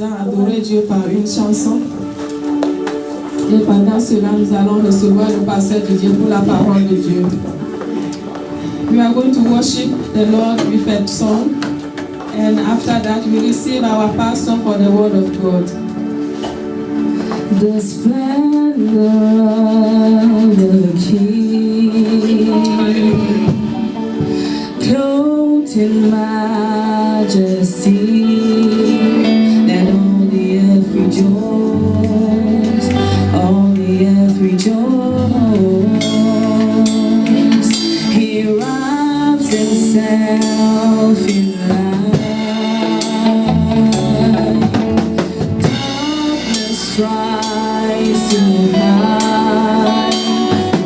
présent adorer Dieu par une chanson. Et pendant cela, nous allons recevoir le pasteur de Dieu pour la parole de Dieu. We are going to worship the Lord with a song. And after that, we receive our pastor for the word of God. The splendor of the King, clothed in majesty, let all the earth rejoice, all the earth rejoice. He wraps himself in light, darkness rise to high,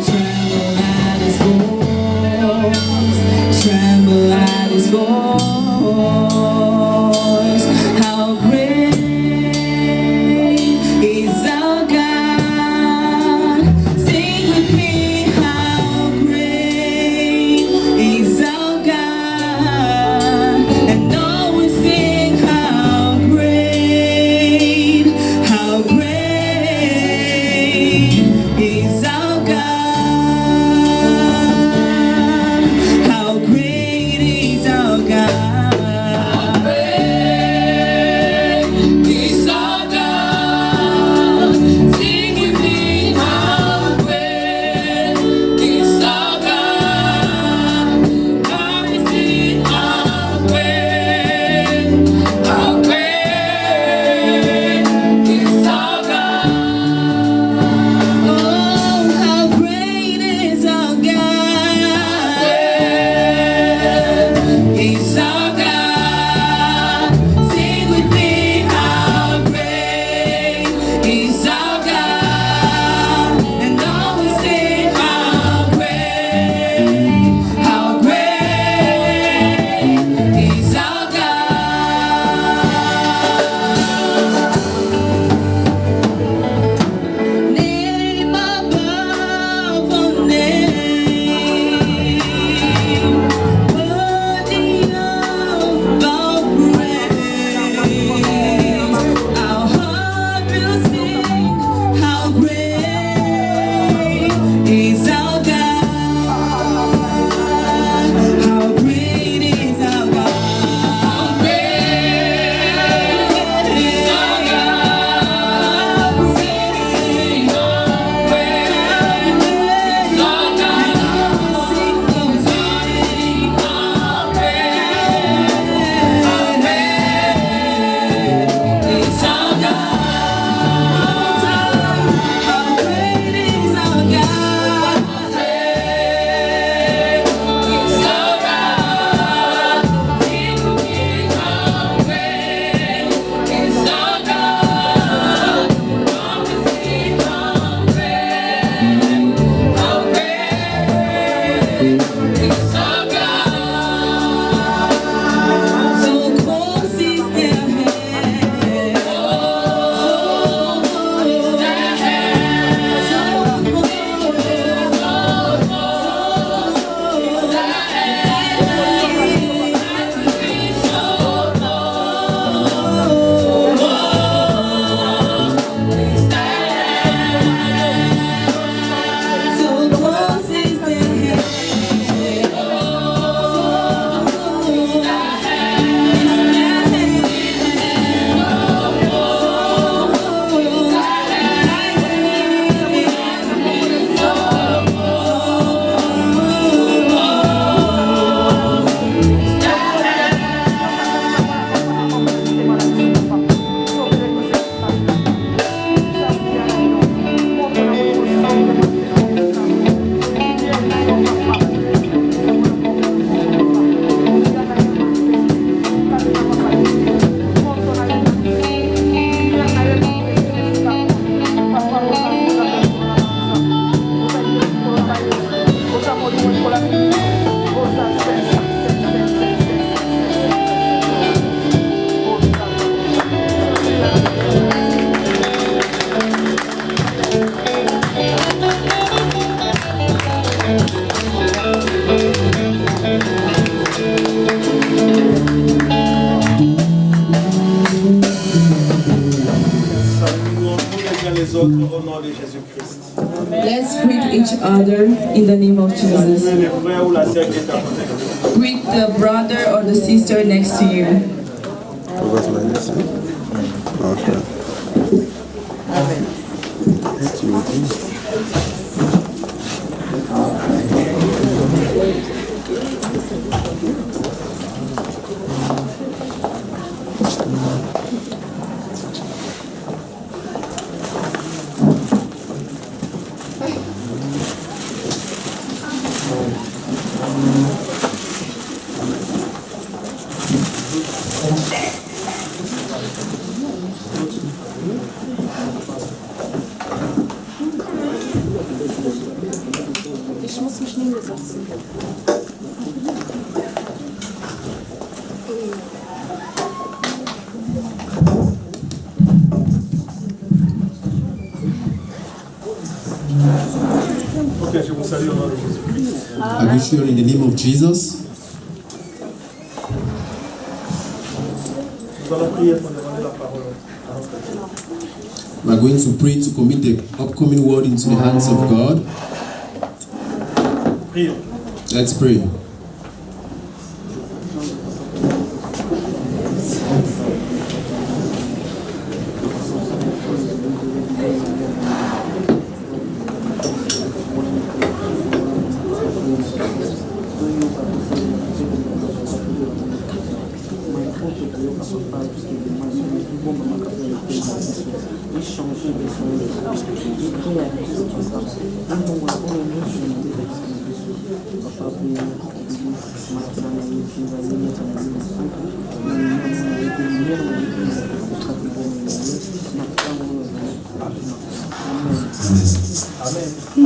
tremble at his voice, tremble at his voice. How great is our God? Sing with me, how great is our God? And all we sing, how great is our God? How great is our God? each other in the name of Jesus. Saluez le frère ou la sœur qui est à côté de vous. Greet the brother or the sister next to you. On va se mettre ici. Ok. Tu me dis. Ok, je vous salue au nom de Jésus-Christ. I wish you all in the name of Jesus. Nous allons prier pour demander la parole à notre Dieu. We are going to pray to commit the upcoming word into the hands of God. Prions. Let's pray.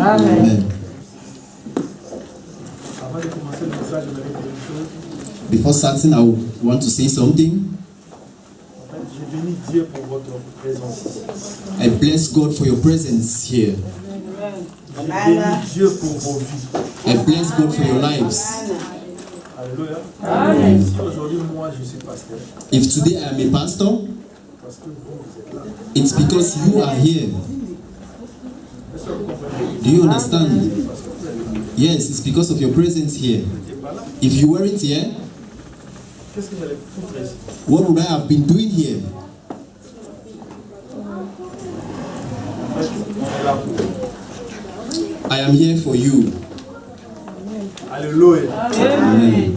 Amen. Avant de commencer le message, je vais dire une chose. Before starting, I want to say something. En fait, j'ai béni Dieu pour votre présence ici. I bless God for your presence here. J'ai béni Dieu pour vos vies. I bless God for your lives. Alléluia. Si aujourd'hui, moi, je suis pasteur, If today I am a pastor, parce que vous êtes là. it's because you are here. Est-ce que vous comprenez? Do you understand? Yes, it's because of your presence here. Vous n'étiez pas là. If you weren't here, Qu'est-ce que j'allais foutre ici? what would I have been doing here? En fait, on est là pour vous. I am here for you. Alléluia. Amen.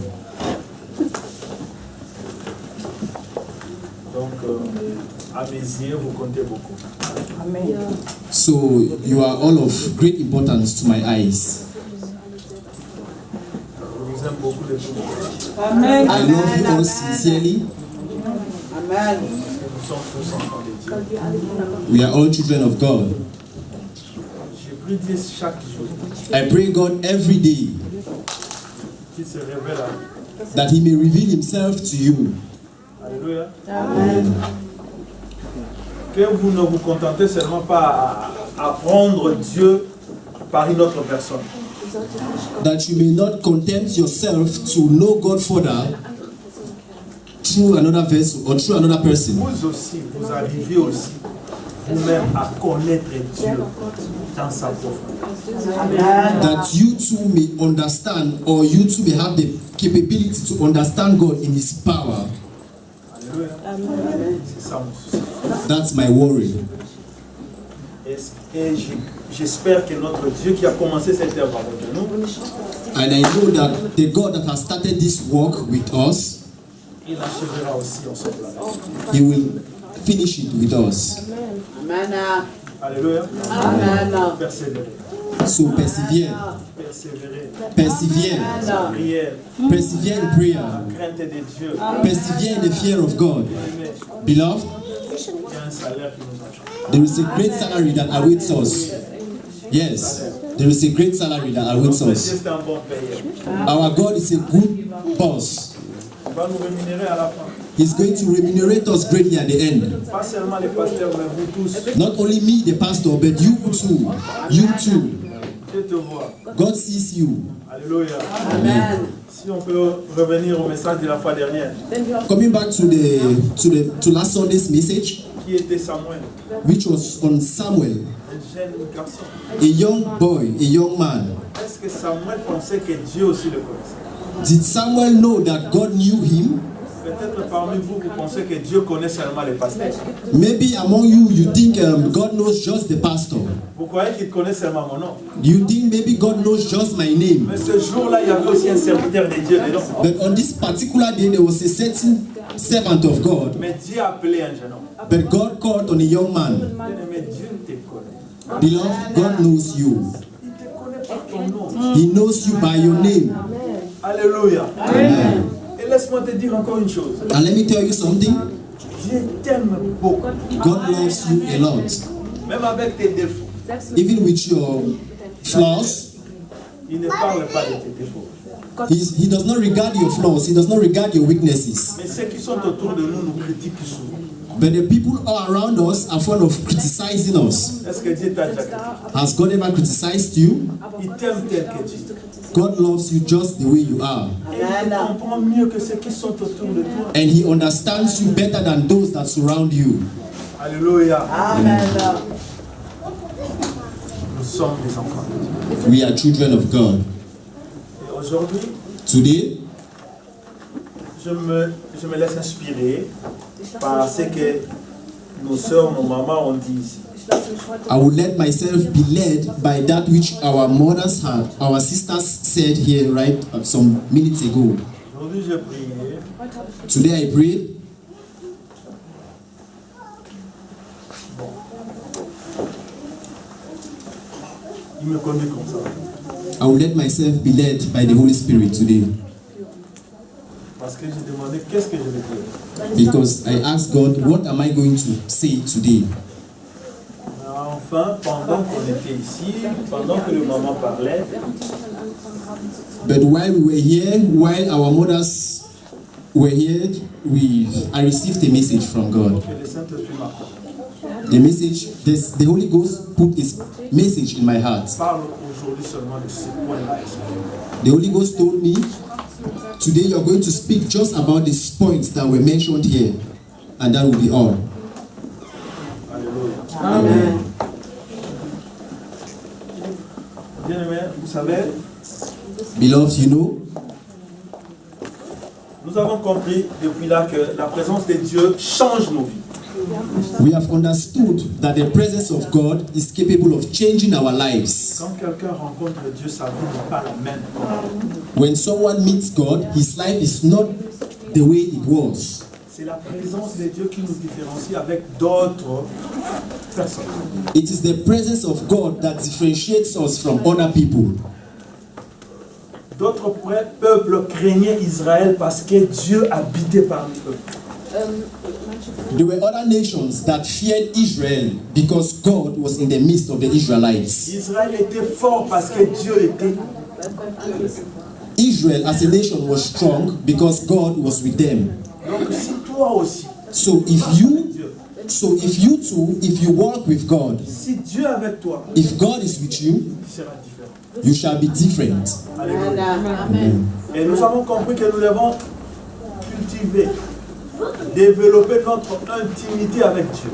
Donc, à mes yeux, vous comptez beaucoup. So you are all of great importance to my eyes. Je vous aime beaucoup de tout mon cœur. I love you all sincerely. Parce que nous sommes tous enfants de Dieu. We are all children of God. Je prie Dieu chaque jour I pray God every day qu'il se révèle à vous. that He may reveal Himself to you. Alléluia. Amen. Que vous ne vous contentez seulement pas à apprendre Dieu par une autre personne. That you may not content yourself to know God further through another vessel or through another person. Vous aussi, vous arrivez aussi vous-même à connaître Dieu dans sa profondeur. That you too may understand, or you too may have the capability to understand God in His power. Alléluia. C'est ça mon souci. That's my worry. Et j'espère que notre Dieu qui a commencé cette œuvre avec nous, And I know that the God that has started this work with us, il achèvera aussi ensemble avec nous. He will finish it with us. Alléluia. Persévérer. So persevere. Persévérer. Persevere. Prière. Persevere in prayer. Crainte de Dieu. Persevere in the fear of God. Amen. Beloved, Il y a un salaire qui nous attend. there is a great salary that awaits us. Yes, there is a great salary that awaits Notre Dieu, us. c'est un bon payeur. Our God is a good boss. Il va nous rémunérer à la fin. He's going to remunerate us greatly at the end. Pas seulement les pasteurs, mais vous tous. Not only me, the pastor, but you too. You too. Dieu te voit. God sees you. Alléluia. Amen. Si on peut revenir au message de la fois dernière, Coming back to last Sunday's message, qui était Samuel. which was on Samuel. jeune garçon. a young boy, a young man. Est-ce que Samuel pensait que Dieu aussi le connaissait? Did Samuel know that God knew him? Peut-être parmi vous, vous pensez que Dieu connaît seulement les pasteurs. Maybe among you, you think God knows just the pastor. Vous croyez qu'il connaît seulement mon nom. You think maybe God knows just my name. Mais ce jour-là, il y avait aussi un serviteur de Dieu dedans. But on this particular day, there was a certain servant of God. Mais Dieu a appelé un jeune homme. But God called on a young man. Bien-aimé, Dieu te connaît. Beloved, God knows you. Il te connaît par ton nom. He knows you by your name. Alléluia. Amen. Et laisse-moi te dire encore une chose. And let me tell you something. Dieu t'aime beaucoup. God loves you a lot. Même avec tes défauts. Even with your flaws, Il ne parle pas de tes défauts. he does not regard your flaws. He does not regard your weaknesses. Mais ceux qui sont autour de nous nous critiquent souvent. But the people all around us are fond of criticizing us. Est-ce que Dieu t'a déjà critiqué? Has God ever criticized you? Il t'aime tel que tu es. God loves you just the way you are. Et il te comprend mieux que ceux qui sont autour de toi. And He understands you better than those that surround you. Alléluia. Amen. Nous sommes des enfants de Dieu. We are children of God. Et aujourd'hui, Today, je me laisse inspirer par ce que nos soeurs, nos mamans ont dit ici. I will let myself be led by that which our mothers had, our sisters said here right some minutes ago. Aujourd'hui, j'ai prié. Today I prayed. Il me conduit comme ça. I will let myself be led by the Holy Spirit today. Parce que j'ai demandé qu'est-ce que je vais dire. Because I asked God, what am I going to say today? Enfin, pendant qu'on était ici, pendant que le maman parlait, But while we were here, while our mothers were here, I received a message from God. que le Saint-Esprit m'a parlé. The message, the Holy Ghost put His message in my heart. Parle aujourd'hui seulement de ce point-là. The Holy Ghost told me, today you are going to speak just about these points that were mentioned here, and that will be all. Alléluia. Amen. Bien-aimés, vous savez, Beloved, you know, nous avons compris depuis là que la présence de Dieu change nos vies. we have understood that the presence of God is capable of changing our lives. Quand quelqu'un rencontre Dieu, sa vie n'est pas la même. When someone meets God, his life is not the way it was. C'est la présence de Dieu qui nous différencie avec d'autres personnes. It is the presence of God that differentiates us from other people. D'autres peuples craignaient Israël parce que Dieu habitait parmi eux. There were other nations that feared Israel because God was in the midst of the Israelites. Israël était fort parce que Dieu était. Israel as a nation was strong because God was with them. Donc si toi aussi, So if you too, if you walk with God, si Dieu est avec toi, if God is with you, tu seras différent. you shall be different. Alléluia. Amen. Et nous avons compris que nous devons cultiver, développer notre intimité avec Dieu.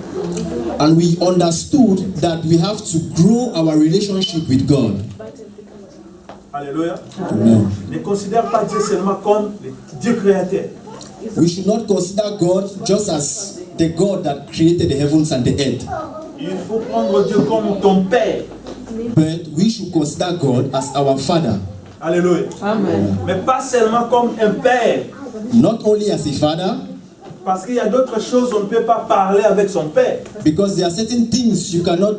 And we understood that we have to grow our relationship with God. Alléluia. Amen. Ne considère pas Dieu seulement comme le Dieu créateur. We should not consider God just as the God that created the heavens and the earth. Il faut prendre Dieu comme ton Père. But we should consider God as our Father. Alléluia. Amen. Mais pas seulement comme un Père. Not only as a Father, Parce qu'il y a d'autres choses, on ne peut pas parler avec son Père. because there are certain things you cannot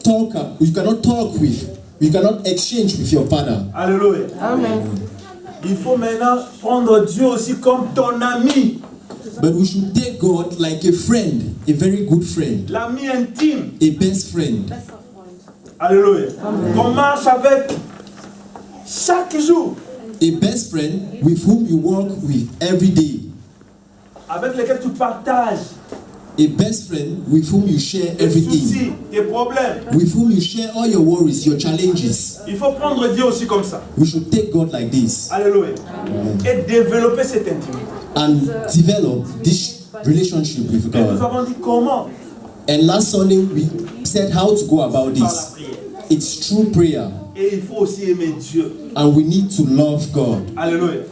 talk with, you cannot exchange with your Father. Alléluia. Amen. Il faut maintenant prendre Dieu aussi comme ton ami. But we should take God like a friend, a very good friend, L'ami intime. a best friend. Alléluia. On marche avec chaque jour. A best friend with whom you walk with every day. Avec lequel tu partages A best friend with whom you share tes everything. soucis, tes problèmes. With whom you share all your worries, your challenges. Il faut prendre Dieu aussi comme ça. We should take God like this Alléluia. Et développer cette intimité. and develop this relationship with Et nous God. avons dit comment. And last Sunday we said how to go about Par la this. prière. It's through prayer. Et il faut aussi aimer Dieu. And we need to love God. Alléluia.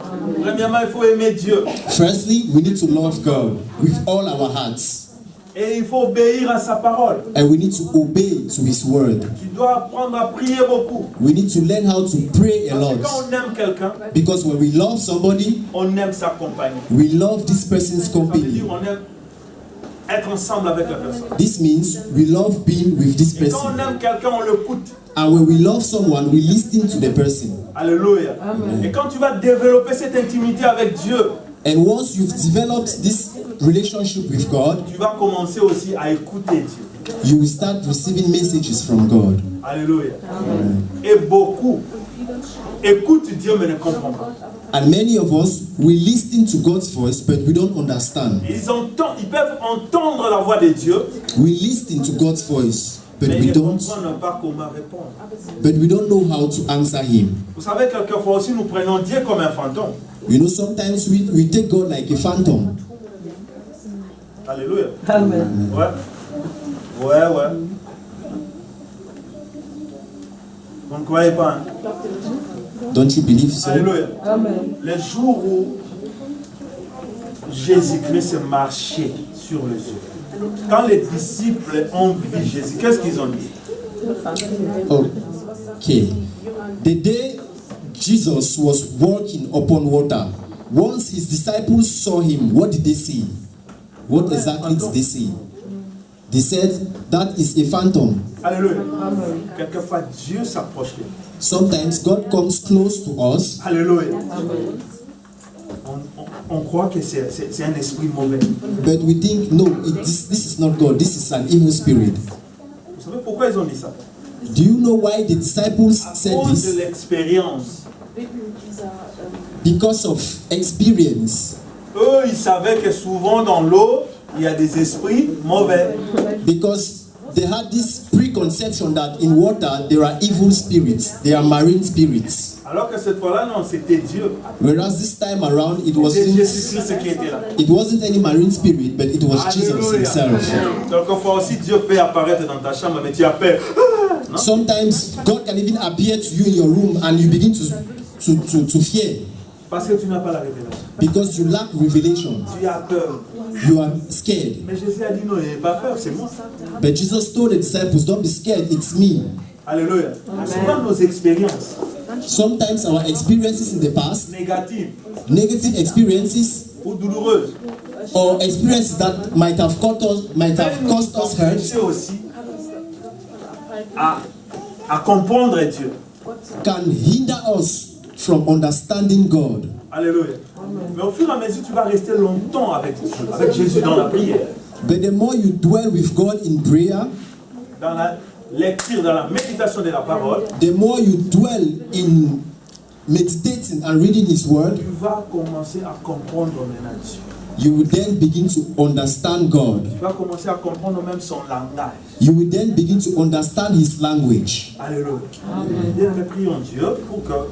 Premièrement, il faut aimer Dieu. Firstly, we need to love God with all our hearts. Et il faut obéir à sa parole. And we need to obey to His word. Tu dois apprendre à prier beaucoup. We need to learn how to pray a Parce que lot. quand on aime quelqu'un, Because when we love somebody, on aime sa compagnie. we love this person's Ça veut company. dire on aime être ensemble avec la personne. This means we love being with this Et quand person. on aime quelqu'un, on l'écoute. And when we love someone, we listen to the person. Alléluia. Et quand tu vas développer cette intimité avec Dieu, And once you've developed this relationship with God, tu vas commencer aussi à écouter Dieu. you will start receiving messages from God. Alléluia. Et beaucoup écoutent Dieu mais ne comprennent pas. And many of us, we listen to God's voice, but we don't understand. Ils peuvent entendre la voix de Dieu, We listen to God's voice, but mais we ils ne don't. comprennent pas comment répondre. But we don't know how to answer Him. Vous savez, quelquefois aussi, nous prenons Dieu comme un fantôme. You know, sometimes we take God like a phantom. Alléluia. Amen. Ouais. Ouais. Vous ne croyez pas, hein? Don't you believe so? Alléluia. Amen. Les jours où Jésus-Christ marchait sur les eaux, quand les disciples ont vu Jésus, qu'est-ce qu'ils ont dit? Okay. The day Jesus was walking upon water, once His disciples saw Him, what did they see? What exactly did they see? They said, that is a phantom. Alléluia. Quelquefois, Dieu s'approche de nous. Sometimes God comes close to us, Alléluia. On croit que c'est un esprit mauvais. but we think, no, this is not God, this is an evil spirit. Vous savez pourquoi ils ont dit ça? Do you know why the disciples À said cause de this? l'expérience. Because of experience. Eux, ils savaient que souvent dans l'eau, il y a des esprits mauvais. Because they had this preconception that in water there are evil spirits, there are marine spirits. Alors que cette fois-là, non, c'était Dieu. Whereas this time around C'était Jésus-Christ qui était là. it wasn't any marine spirit, but it was Jesus Alléluia. Himself. Quelquefois aussi, Dieu peut apparaître dans ta chambre, mais tu as peur. Non? Sometimes God can even appear to you in your room and you begin to fear Parce que tu n'as pas la révélation. because you lack revelation. Tu as peur. You are scared. Mais Jésus a dit non, n'ayez pas peur, c'est moi. But Jesus told the disciples, don't be scared, it's me. Alléluia. Souvent nos expériences Sometimes our experiences in the past, négatives negative experiences, ou douloureuses, or experiences that might have caused us hurt, empêcher aussi à comprendre Dieu. can hinder us from understanding God. Alléluia. Mais au fur et à mesure, tu vas rester longtemps avec Jésus dans la prière, But the more you dwell with God in prayer, dans la lecture, dans la méditation de la parole, the more you dwell in meditating and reading His Word, tu vas commencer à comprendre maintenant Dieu. you will then begin to understand God. Tu vas commencer à comprendre même son langage. You will then begin to understand His language. Alléluia. Bien, nous prions Dieu pour que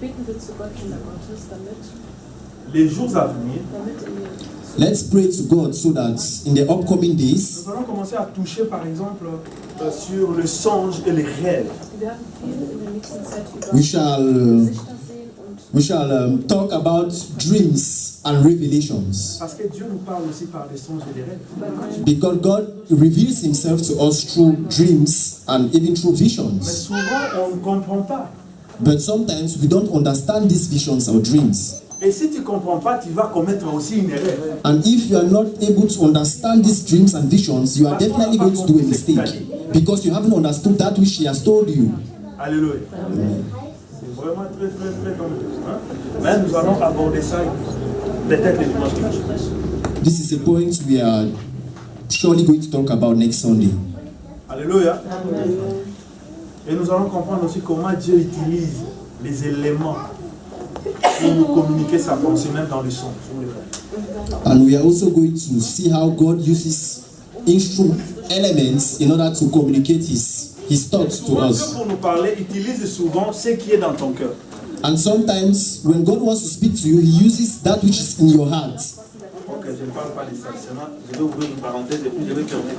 Beten wir zu Gott in Gottes, damit les jours à venir, Let's pray to God so that in the upcoming days, nous allons commencer à toucher par exemple sur le songe et les rêves. wir werden viel in der nächsten Zeit über we shall Gesichter sehen und we shall talk about dreams and revelations, Parce que Dieu nous parle aussi par les songes et les rêves. because God reveals Himself to us through dreams and even through Mais visions. souvent, on ne comprend pas. But sometimes we don't understand these visions or dreams. Et si tu ne comprends pas, tu vas commettre aussi une erreur. And if you are not able to understand these dreams and visions, you are definitely going to do a mistake, because you haven't understood that which He has told you. Alléluia. C'est vraiment très, très, très complexe. Hein? Mais nous allons aborder ça peut-être le dimanche prochain. This is a point we are surely going to talk about next Sunday. Alléluia. Et nous allons comprendre aussi comment Dieu utilise les éléments pour nous communiquer sa pensée, même dans le son. Sur les rêves. And we are also going to see how God uses elements in order to communicate His thoughts to Souvent, Dieu, us. pour nous parler, utilise souvent ce qui est dans ton cœur. And sometimes when God wants to speak to you, He uses that which is in your heart. Ok, je ne parle pas de ça. Seulement, je vais ouvrir une parenthèse et puis je vais terminer.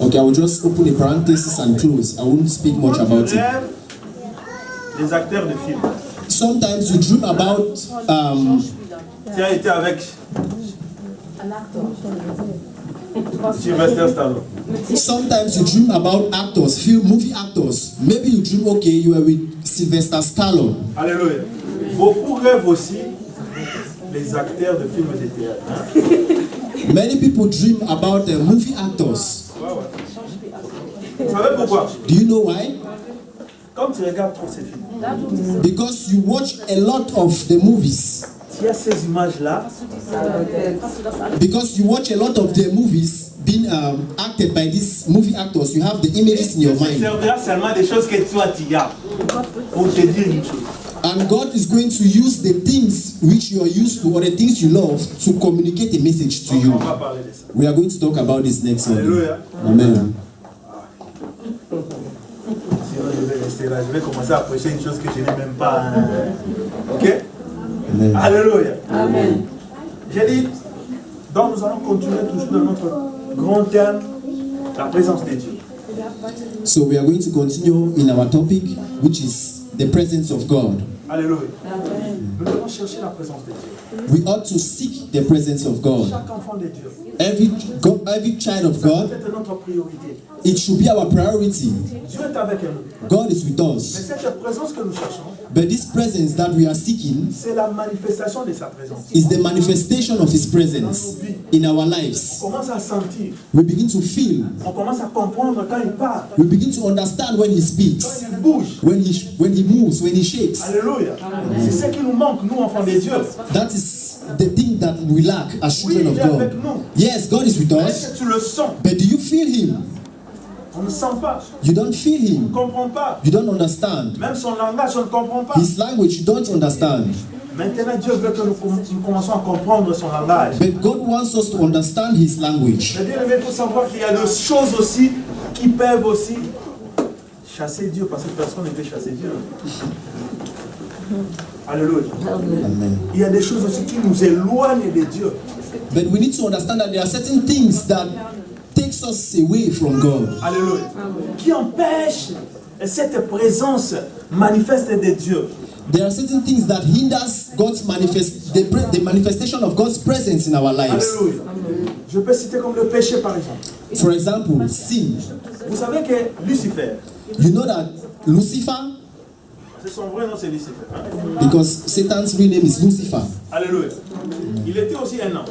Okay, I will just open a parenthesis and close. I won't speak much Quand about tu it. rêves des acteurs de films, Sometimes you dream about tu as été avec Ein Aktor. Sylvester Stallone. sometimes you dream about actors, film movie actors. Maybe you dream, okay, you were with Sylvester Stallone. Alléluia. Beaucoup rêvent aussi les acteurs de films de théâtre. Hein? Many people dream about movie actors. Ouais, ouais. Vous savez pourquoi? Do you know why? Quand tu regardes trop ces films, Because you watch a lot of the movies. tu as ces images-là, Hast du das alles? Because you watch a lot of the movies being acted by these movie actors, you have the images in your tu mind. serviras seulement des choses que toi tu as pour te dire une chose. And God is going to use the things which you are used to or the things you love to communicate a message to On you. va parler de ça. We are going to talk about this next Sunday. Alléluia. Amen. Sinon je vais rester là, je vais commencer à prêcher une chose que je n'ai même pas. Hein. Ok? Amen. Alléluia. Amen. J'ai dit, donc nous allons continuer toujours dans notre grand thème, la présence de Dieu. So we are going to continue in our topic, which is the presence of God. Alléluia. Nous devons chercher la présence de Dieu. We ought to seek the presence of God. Chaque enfant de Dieu, Every child of God, c'est notre priorité. it should be our priority. Dieu est avec nous. God is with Mais us. cette présence que nous cherchons, But this presence that we are seeking c'est la manifestation de sa présence. is the manifestation of His presence in our lives. On commence à sentir, We begin to feel, on commence à comprendre quand il parle, we begin to understand when He quand speaks, il bouge. when He moves, when He shakes. Alléluia. C'est ce qui nous manque, nous enfants de Dieu. That is the thing that we lack as Oui, children il of est avec God. nous. Yes, God is with us, Est-ce que tu le sens? but do you feel Him? On ne sent pas, You don't feel on ne Him. comprend pas. You don't understand. Même son langage, on ne comprend pas. His language, you don't understand. Maintenant, Dieu veut que nous commençons à comprendre son langage. But God wants us to understand His language. Mais bien aimé, il faut savoir qu'il y a des choses aussi qui peuvent aussi chasser Dieu, parce que personne ne peut chasser Dieu. Alléluia. Amen. Il y a des choses aussi qui nous éloignent de Dieu. But we need to understand that there are certain things that takes us away from God. Alléluia. Qui empêchent cette présence manifeste de Dieu. There are certain things that hinders the manifestation of God's presence in our lives. Alléluia. Je peux citer comme le péché par exemple. For example, sin. Vous savez que Lucifer, You know that Lucifer, c'est son vrai nom, c'est Lucifer. Hein? because Satan's real name is Lucifer. Alléluia. Il était aussi un ange.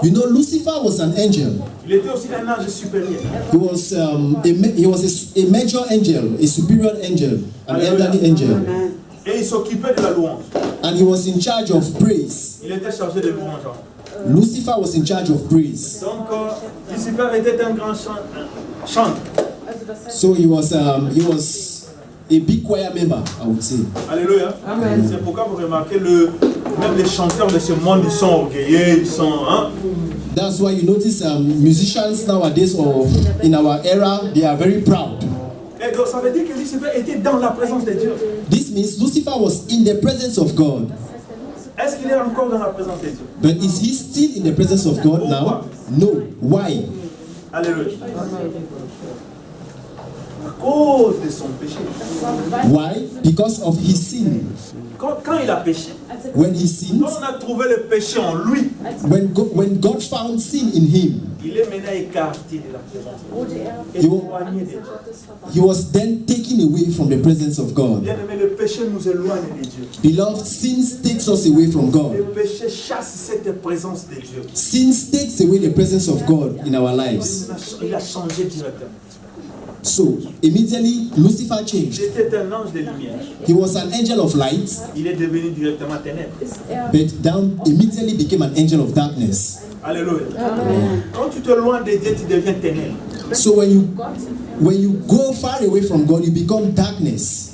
You know, Lucifer was an angel. Il était aussi un ange supérieur. He was a major angel, a superior angel, an elderly angel, Et il s'occupait de la louange. and he was in charge of praise. Il était chargé de louange. Lucifer was in charge of praise. Donc, Lucifer était un grand chanteur. Also das heißt, So he was a big choir member, I would say. Alléluia. C'est pourquoi vous remarquez, même les chanteurs de ce monde, ils sont orgueilleux, ils sont... Hein? That's why you notice musicians nowadays or in our era, they are very proud. Et donc, ça veut dire que Lucifer était dans la présence de Dieu. This means Lucifer was in the presence of God. Est-ce qu'il est encore dans la présence de Dieu? But is he still in the presence of God now? No. Why? Alléluia. À cause de son péché. Why? Because of his sin. Quand il a péché, When he sinned, quand on a trouvé le péché en lui, when God found sin in him, il est maintenant écarté de la présence de Dieu. wurde er Éloigné de Dieu. Gottes verbannt. he was then taken away from the presence of God. Bien aimé, le péché nous éloigne de Dieu. Beloved, sin takes us away from Le God. péché chasse cette présence de Dieu. Sin takes away the presence of God in our lives. Il a changé directement. So, immediately, Lucifer Il changed. était un ange de lumière. He was an angel of light, Il est devenu directement ténèbres. Ist er but down immediately became an angel of darkness. Alléluia. Quand tu te loin de Dieu, tu deviens ténèbres. So when you go far away from God, you become darkness.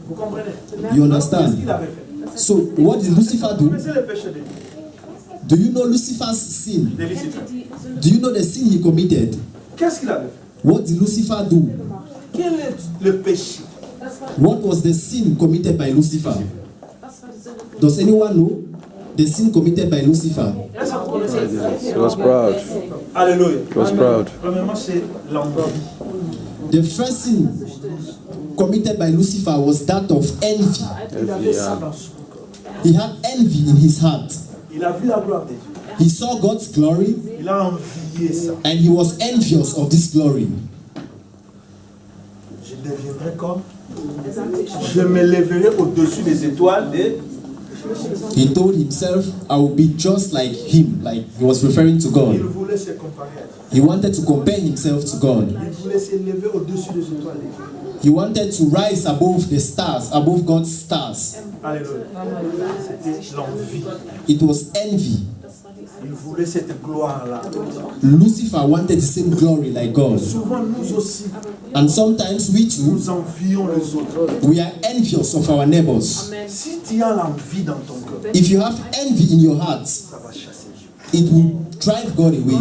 Vous comprenez? You Qu'est-ce understand? qu'il avait fait? So what did Lucifer Vous do? connaissez le péché de Dieu, Do you know Lucifer's sin? de Lucifer. Do you know the sin he committed? Qu'est-ce qu'il avait fait? What did Lucifer do? Quel est le péché? What was the sin committed by Lucifer? was war die Sünde von Does anyone know? The sin committed by Lucifer. Est-ce que vous connaissez? He was proud. Alléluia. He was proud. Premièrement, c'est l'envie. The first sin committed by Lucifer was that of envy. Il avait ça dans son corps. He had envy in his heart. Il a vu la gloire de Dieu. He saw God's glory Il a envié ça. and he was envious of this glory. Je deviendrai comme. Je me lèverai au-dessus des étoiles de. He told himself, I will be just like him, like he was referring to Il God. voulait se comparer à Dieu. He wanted to compare himself to God. Il voulait s'élever au-dessus des étoiles de Dieu. He wanted to rise above the stars, above God's stars. Alléluia. C'était l'envie. It was envy. Il voulait cette gloire-là. Lucifer wanted the same glory like God. Souvent, nous aussi, And sometimes we too, nous envions les autres. we are envious of our neighbors. Si tu as l'envie dans ton cœur, If you have envy in your heart, ça va chasser Dieu. it will drive God away.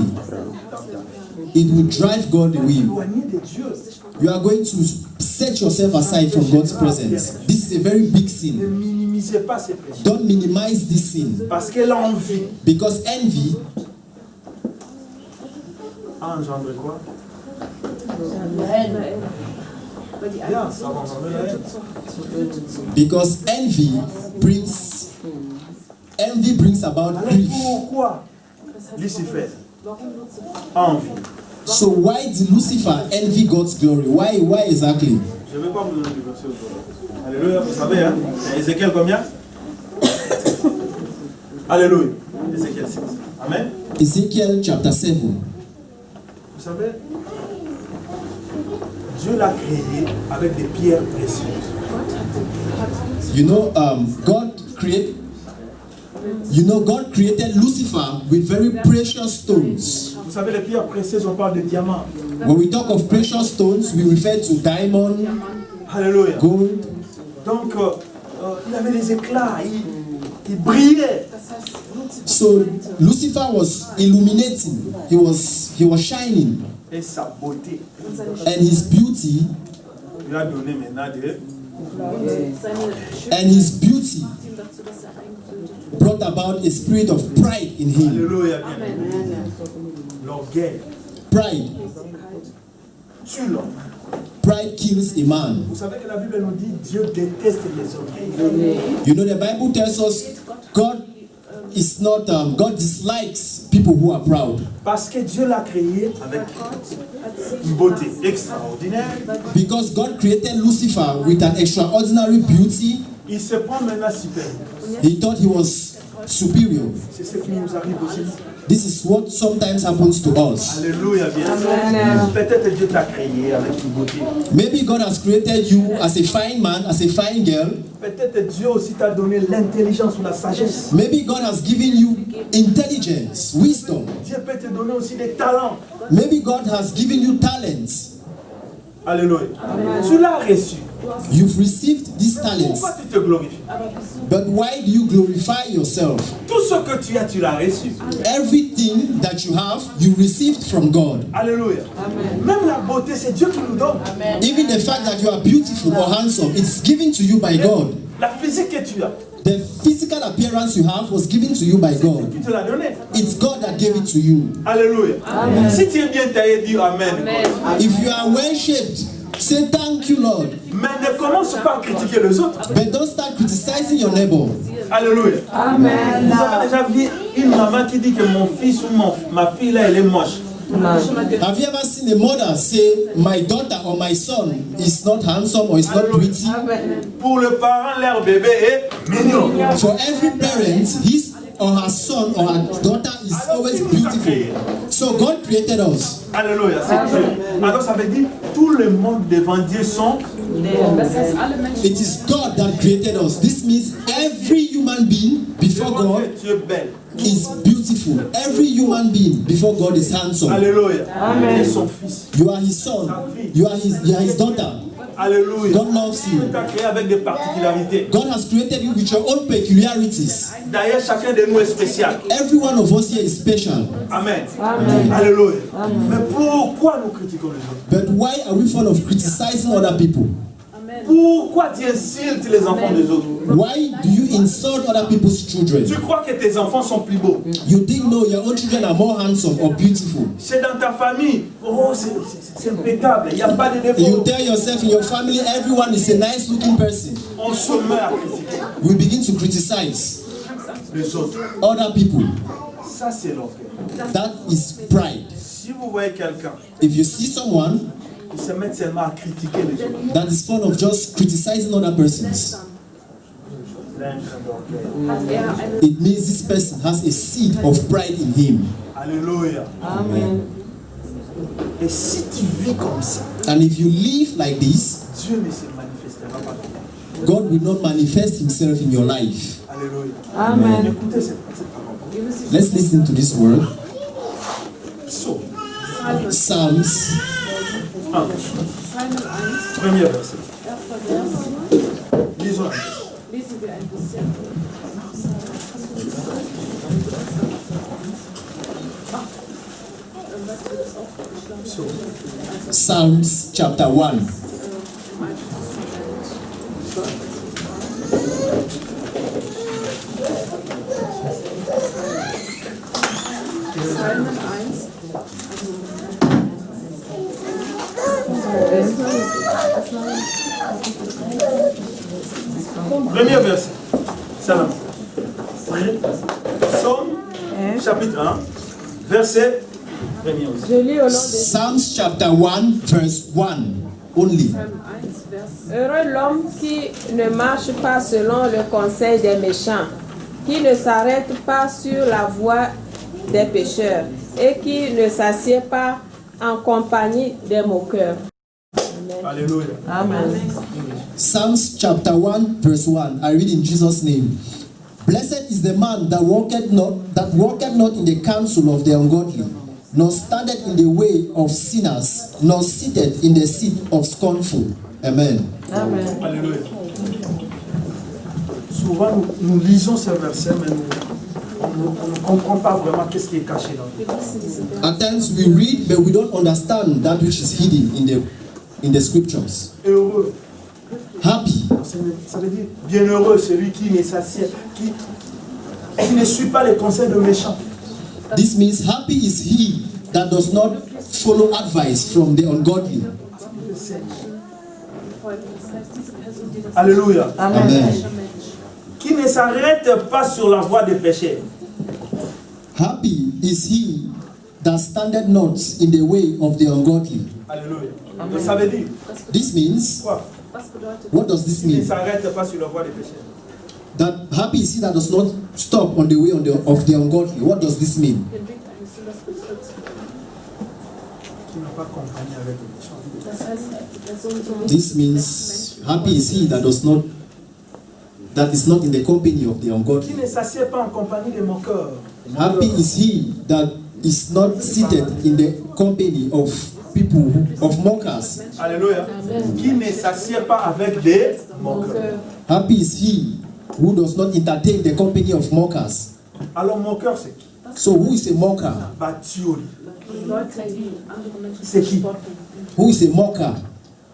It will drive God away. Éloigné de Dieu. You are going to set yourself aside from God's presence. This is a very big Ne sin. minimisez pas ces péchés. Don't minimize this sin, Parce que l'envie because envy a engendré quoi? Bien, ça va engendrer la haine. because envy brings about Alors grief. pourquoi Lucifer a envie? So why did Lucifer envy God's glory? Why exactly? Je ne vais pas vous donner le verset aujourd'hui. Alléluia, vous savez, hein? Ézéchiel combien? Alléluia. Ézéchiel 6. Amen. Ezekiel chapter 7. Vous savez, Dieu l'a créé avec des pierres précieuses. You know, God created Lucifer with very precious stones. Vous savez, les pierres précieuses, on parle de diamants. When we talk of precious stones, we refer to diamond, Alléluia. gold. Donc, il avait des éclats, il brillait. So Lucifer was illuminating. He was shining, Et sa beauté and his beauty lui a donné maintenant des... brought about a spirit of pride in him. Alléluia, bien. L'orgueil Pride. tue l'homme. Pride kills a man. Vous savez que la Bible nous dit Dieu déteste les orgueils. You know, the Bible tells us God dislikes people who are proud. Parce que Dieu l'a créé avec une beauté extraordinaire. Because God created Lucifer with an extraordinary beauty, Il se prend maintenant super. he thought he was superior. C'est ce qui nous arrive aussi. This is what sometimes happens to us. Alléluia, bien. Peut-être Dieu t'a créé avec une beauté. Maybe God has created you as a fine man, as a fine girl. Peut-être Dieu aussi t'a donné l'intelligence ou la sagesse. Maybe God has given you intelligence, wisdom. Dieu peut te donner aussi des talents. Maybe God has given you talents. Alléluia. Tu l'as reçu. You've received these talents. Pourquoi tu te glorifies? But why do you glorify yourself? Tout ce que tu as, tu l'as reçu. Everything that you have, you received from God. Alléluia. Même la beauté, c'est Dieu qui nous donne. Even the fact that you are beautiful or handsome, it's given to you by God. La physique que tu as, The physical appearance you have was given to you by c'est Dieu God. qui te l'a donné. It's God that gave it to you. Alléluia. Si tu es bien taillé, dis Amen. If you are well shaped, say thank you, Lord. Mais ne commence pas à critiquer les autres. But don't start criticizing your neighbor. Alléluia. Vous avez déjà vu une maman qui dit que mon fils ou ma fille là, elle est moche. Have you ever seen a mother say, my daughter or my son is not handsome or is not pretty? Pour le parent, leur bébé est mignon. For every parent, his or her son or her daughter is always beautiful. So God created us. Alléluia, c'est Dieu. Alors ça veut dire tout le monde devant Dieu sont. It is God that created us. This means every human being before Devant Dieu, God tu es belle. is beautiful. Every human being before God is handsome. Alléluia. Tu es son fils. You are his son. You are his daughter. Alléluia. God loves Dieu you. t'a créé avec des particularités. God has created you with your own peculiarities. D'ailleurs, chacun de nous est spécial. Every one of us here is special. Amen. Alléluia. Mais pourquoi nous critiquons les autres? But why are we fond of criticizing other people? Pourquoi tu insultes les enfants des autres? Why do you insult other people's children? Tu crois que tes enfants sont plus beaux? You think no, your own children are more handsome or beautiful. C'est dans ta famille. Oh, c'est impeccable. Il n'y a pas de You défaut. tell yourself in your family everyone is a nice looking person. On se met à critiquer We begin to criticize les autres. other people. Ça, c'est l'orgueil. That is pride. Si vous voyez quelqu'un, If you see someone il se met seulement à critiquer les autres. that is fond of just criticizing other persons, Il a un grain d'orgueil. it means this person has a seed of pride in him. Alléluia. Amen. Et si tu vis comme ça, And if you live like this, Dieu ne se manifestera pas. God will not manifest himself in your life. Alléluia. Amen. Écoutez cette parole. Let's listen to this word. Psaume Psalms 1, Psalmen 1, premier verset. erster Vers. Lisons un peu. Lesen wir ein bisschen. Weißt du das auch vorgeschlagen? Psalms chapter 1. Psalmen 1. Premier verset. Salam. Psaume, chapitre 1, verset premier aussi. Je lis au nom de Psalms chapter 1 verse 1 only. Psalm 1, Vers. Heureux l'homme qui ne marche pas selon le conseil des méchants, qui ne s'arrête pas sur la voie des pécheurs et qui ne s'assied pas en compagnie des moqueurs. Alléluia. Amen. Psalms chapter 1 verse 1. I read in Jesus' name. Blessed is the man that walketh not in the counsel of the ungodly, nor standeth in the way of sinners, nor sitteth in the seat of scornful. Amen. Amen. Alléluia. Souvent, nous lisons ces versets, mais on ne comprend pas vraiment qu'est-ce qui est caché dans eux. At times we read, but we don't understand that which is hidden in the scriptures. Heureux. Happy. Ça veut dire bienheureux, celui qui ne s'assied, qui ne suit pas les conseils de méchants. This means happy is he that does not follow advice from the ungodly. Alléluia. Amen. Qui ne s'arrête pas sur la voie des péchés. Happy is he that standeth not in the way of the ungodly. Alléluia. Donc ça veut dire This means, quoi? what does this Qui ne mean? s'arrête pas sur la voie des péchés. That happy is he that does not stop on the way of the ungodly. What does this mean? Qui n'a pas compagnie avec les méchants. Das heißt, Person, This means happy is he that is not in the company of the Qui ungodly. ne s'assied pas en compagnie des moqueurs. Happy is he that is not seated in the company of people, of mockers. Alléluia. Qui ne s'assied pas avec des moqueurs. Happy is he who does not entertain the company of mockers. Alors moqueur c'est qui? So who is a mocker? Batioli. Leute, die andere Menschen C'est qui? verspotten. Who is a mocker?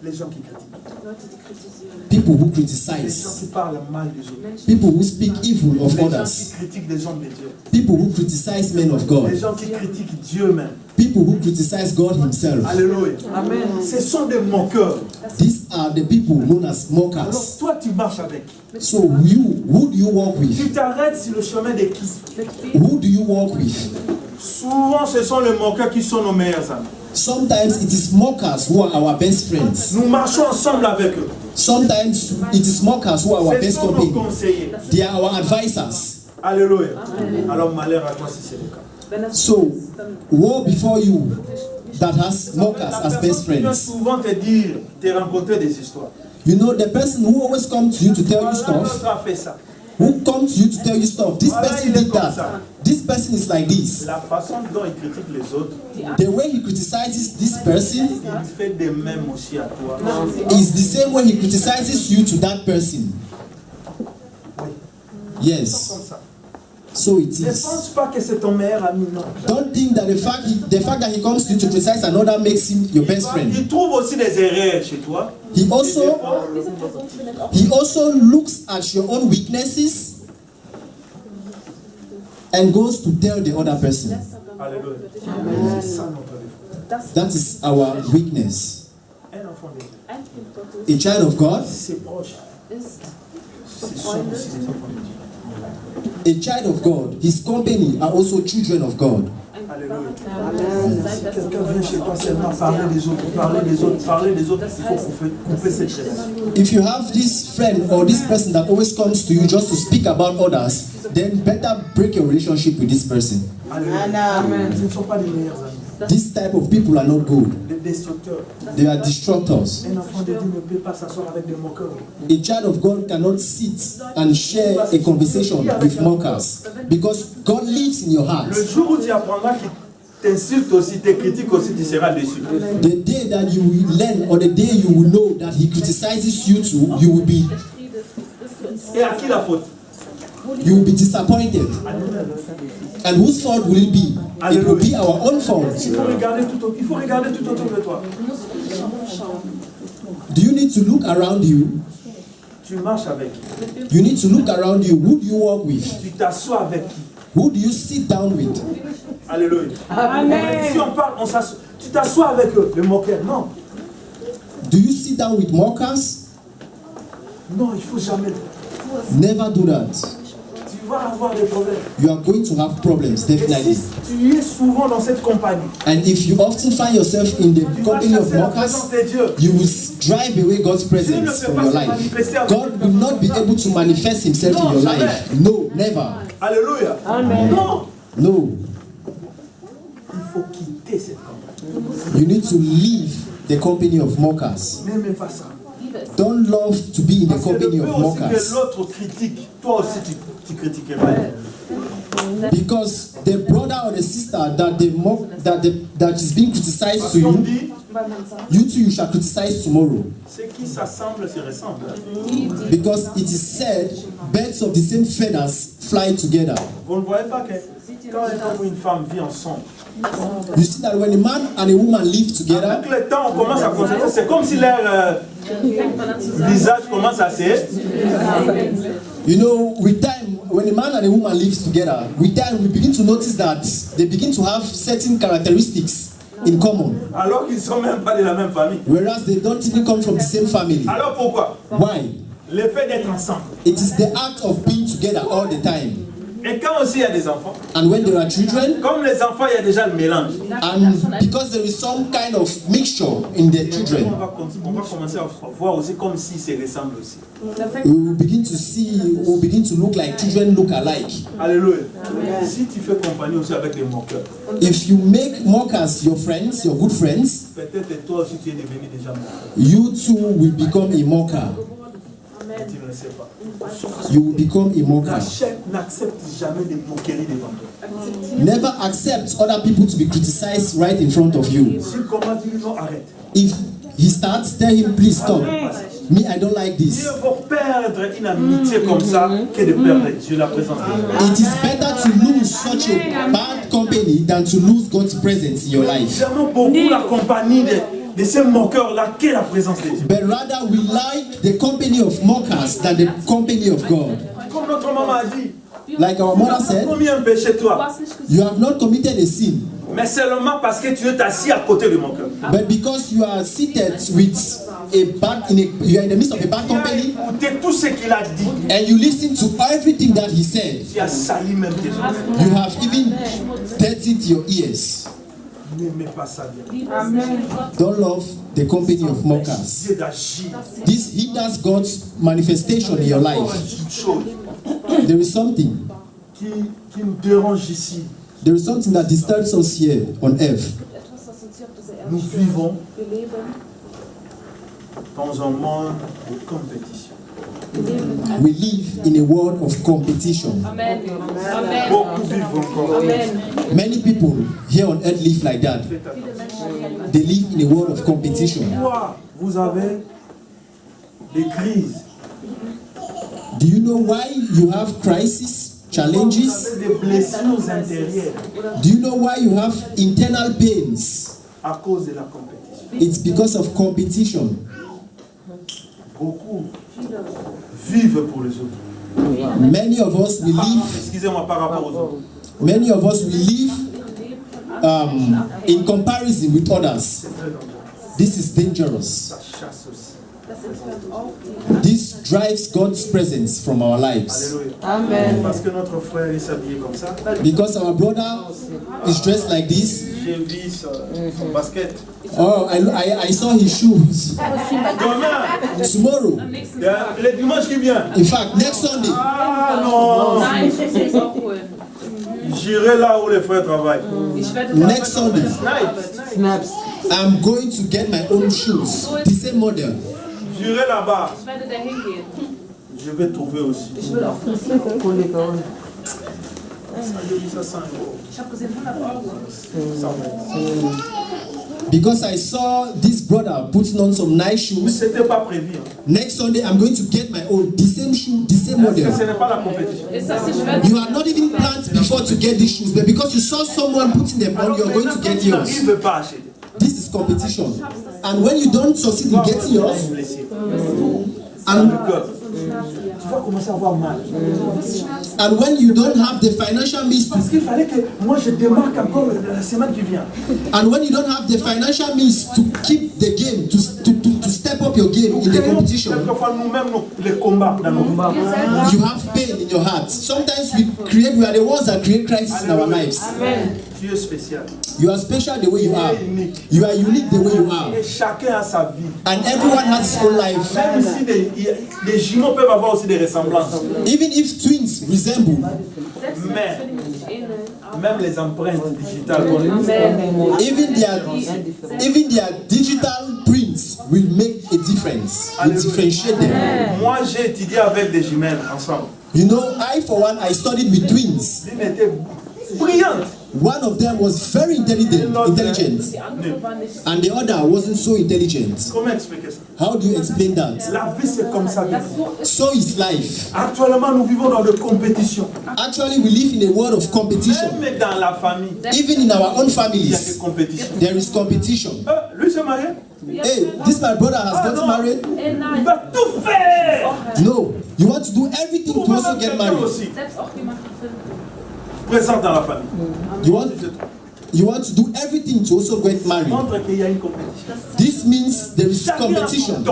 Les gens qui critiquent. Leute, die kritisieren. People who Les gens criticize. qui parlent mal des autres. People who speak evil of Les gens others. qui critiquent des hommes de Dieu. People who criticize men of Les God. gens qui critiquent Dieu même. People who criticize God himself. Alléluia. Amen. Ce sont des moqueurs. These are the people known as Alors mockers. toi tu marches avec. So who do you walk with? Tu t'arrêtes sur le chemin de qui? Who do you walk with? Souvent ce sont les moqueurs qui sont nos meilleurs amis. Sometimes it is mockers who are our best friends. Nous marchons ensemble avec eux. Sometimes it is mockers who are our Ce best sont nos company. conseillers. They are our advisors. Alléluia. Alors malheur à toi si c'est le cas. Wenn das So woe before you that has mockers La as best personne qui vient friends. souvent te dire, te rencontrer des histoires. You know the person who always comes to you to tell you Voilà, stuff. l'autre a fait ça. Who comes to you to tell you stuff. This Voilà, person il est did comme that. ça. This person is like this. La façon dont il critique les autres, The way he criticizes this person il fait de même aussi à toi. is the same way he criticizes you to that person. Ils sont Yes. comme ça. So it Ne is. pense pas que c'est ton meilleur ami, non. Don't think that the fact that he comes to you to criticize another makes him your best friend. Il trouve aussi des erreurs chez toi. He also looks at your own weaknesses and goes to tell the other person. Alléluia. C'est ça notre défaut. That is our weakness. Un enfant de Dieu, Ein Kind Gottes A child of God, ses proches, ist ce sont aussi des enfants de Dieu. a child of God, his company are also children of God. ein Alléluia. Sein das Quelqu'un vient chez toi seulement parler des autres, parler des autres, parler des autres. Il faut couper cette relation. If you have this friend or this person that always comes to you just to speak about others, then better break your relationship with this person. Alléluia. Ce ne sont pas les meilleurs amis. This type of people are not good. Les destructeurs. They are destructors. Un enfant de Dieu ne peut pas s'asseoir avec des moqueurs. A child of God cannot sit and share a conversation with mockers because God lives in your heart. Le jour où tu apprendras qu'il t'insulte aussi, te critique aussi, tu seras déçu. The day that you will learn or the day you will know that he criticizes you too, you will be Et à qui la faute? disappointed. And whose fault will it be? It will be our own fault. Il faut regarder tout autour de toi. Do you need to look around you? Tu marches avec qui? You need to look around you. Who do you walk with? Tu t'assois avec qui? Who do you sit down with? Alléluia. Si on parle, on s'assoit. Tu t'assois avec eux, le moqueur. Non. Do you sit down with mockers? Non, il ne faut jamais. Never do that. Tu vas avoir des problèmes. You are going to have problems, Et definitely. si tu es souvent dans cette compagnie, And if you often find yourself in the tu vas company of chasser la présence mockers, de Dieu. you will drive away God's presence from your life. God will not be able to manifest himself in your life. No, never. Alléluia. Non. No. Il faut quitter cette compagnie. You need to leave the company of mockers. N'aimez pas ça. Don't love to be in the Parce que le company peu of aussi que mockers. l'autre critique, toi aussi tu critiqueras. Because the brother or the sister that they mock, that is being criticized Parce to qu'on you, dit, you too you shall criticize tomorrow. ceux qui s'assemblent se ressemblent. Because it is said, birds of the same feathers fly together. Vous ne voyez pas que quand un homme ou une femme vit ensemble, You see that when a man and a woman live together, avec le temps on commence à constater, c'est comme si leur visage commence à se... you know, with time, when a man and a woman live together, with time we begin to notice that they begin to have certain characteristics in common, Alors qu'ils ne sont même pas de la même famille. whereas they don't even come from the same family. Alors pourquoi? Why? Le fait d'être ensemble. It is the act of being together all the time. Et quand aussi il y a des enfants, And when there are children, comme les enfants, il y a déjà le mélange. and because there is some kind of mixture in the On children, va commencer à voir aussi comme si se ressemblent aussi. we will begin to see, we will begin to look like children look alike. Alléluia. Si tu fais compagnie aussi avec les moqueurs, If you make mockers your friends, your good friends, peut-être toi aussi tu es devenu déjà moqueur. you too will become a mocker. Mais tu ne le sais pas. You will become a mocker. N'accepte jamais des moqueries devant toi. Never accept other people to be criticized right in front of you. S'il commence, dis non, arrête. If he starts, tell him, please stop. Me, I don't like this. Mieux vaut perdre une amitié comme ça que de perdre Dieu, la présence de Dieu. It is better to lose such a bad company than to lose God's presence in your life. J'aime beaucoup la compagnie de ces moqueurs-là que la présence de Dieu. But rather, we like the company of mockers than the company of God. Comme notre maman a dit, Like our mother said, commis un péché toi, you have not committed a sin, mais seulement parce que tu es assis à côté de moqueur. but because you are seated with you are in the midst of a bad Tu as company, écouté tout ce qu'il a dit. and you listen to everything that he said. Tu as sali même tes oreilles. You have even dirtied your ears. N'aimez pas ça bien. Don't love the company of mockers. Dieu d'agir. This hinders God's manifestation in your Il y a encore life. une chose There is something. qui nous dérange ici. There is something that disturbs us here on earth. etwas, was uns hier auf dieser Erde Nous stört. vivons Wir leben dans un monde de compétition. We live in a world of competition. Amen. Amen. Beaucoup vivent encore. Amen. Many people here on earth live like that. They live in a world of competition. Pourquoi vous avez des crises? Do you know why you have crisis? challenges? Vous avez des blessures intérieures Do you know why you have internal pains? à cause de la compétition. It's because of competition. Beaucoup vivent pour les autres. Many of us will live. Excusez-moi, par rapport aux autres. Many of us will live in comparison with others. C'est très dangereux. This is dangerous. Ça chasse aussi. This drives God's presence from our lives. Alléluia. Amen. Parce que notre frère est habillé comme ça. Because our brother is dressed like this. J'ai vu son basket. Oh, I saw his shoes. Demain, Tomorrow, le dimanche qui vient. in fact, next Sunday, Ah non. J'irai là où les frères travaillent. next Sunday, Night. I'm going to get my own shoes, the same model. J'irai là-bas. Je vais trouver aussi. Ça 100 €. Because I saw this brother putting on some nice Mais shoes. c'était pas prévu. Next Sunday, I'm going to get my own, the same shoe, the same Parce que model. ce n'est pas la compétition. You are not even planned before to get these shoes, but because you saw someone putting them on, you are going to get Tu yours. n'arrives pas à acheter. This is competition. And when you don't succeed in getting yours, Blessé. and, Le cœur. Tu vas commencer à avoir mal. and when you don't have the financial means to, Parce qu'il fallait que moi je démarque encore la semaine qui vient. and when you don't have the financial means to keep the game, to step up your game in the competition, Quelquefois nous-mêmes les combats dans nos vies. you have pain in your heart. Sometimes we are the ones that create crisis in our lives. Tu es spécial. You are special the way you Tu are. es unique. You are unique the way you are. Et chacun a sa vie. And everyone has his own life. Même si des jumeaux peuvent avoir aussi des ressemblances. Even if twins resemble, Mais même les empreintes digitales. even their digital prints will make a difference. Will differentiate them. Moi j'ai étudié avec des jumelles ensemble. You know, I for one, I studied with twins. L'une était brillante. One of them was very intelligent, and the other wasn't so intelligent. Comment expliquer ça? How do you explain that? La vie c'est comme ça. So is life. Actuellement nous vivons dans des compétitions. Actually, we live in a world of competition. Même dans la famille, Even in our own il y a des families, compétitions. there is competition. Lui s'est marié. Hey, this my brother has gotten married. Il va tout faire. No, you want to do everything to also get married. Aussi. Présent dans la famille. You want to do everything to also get married. Montre qu'il y a une compétition. This means there is competition.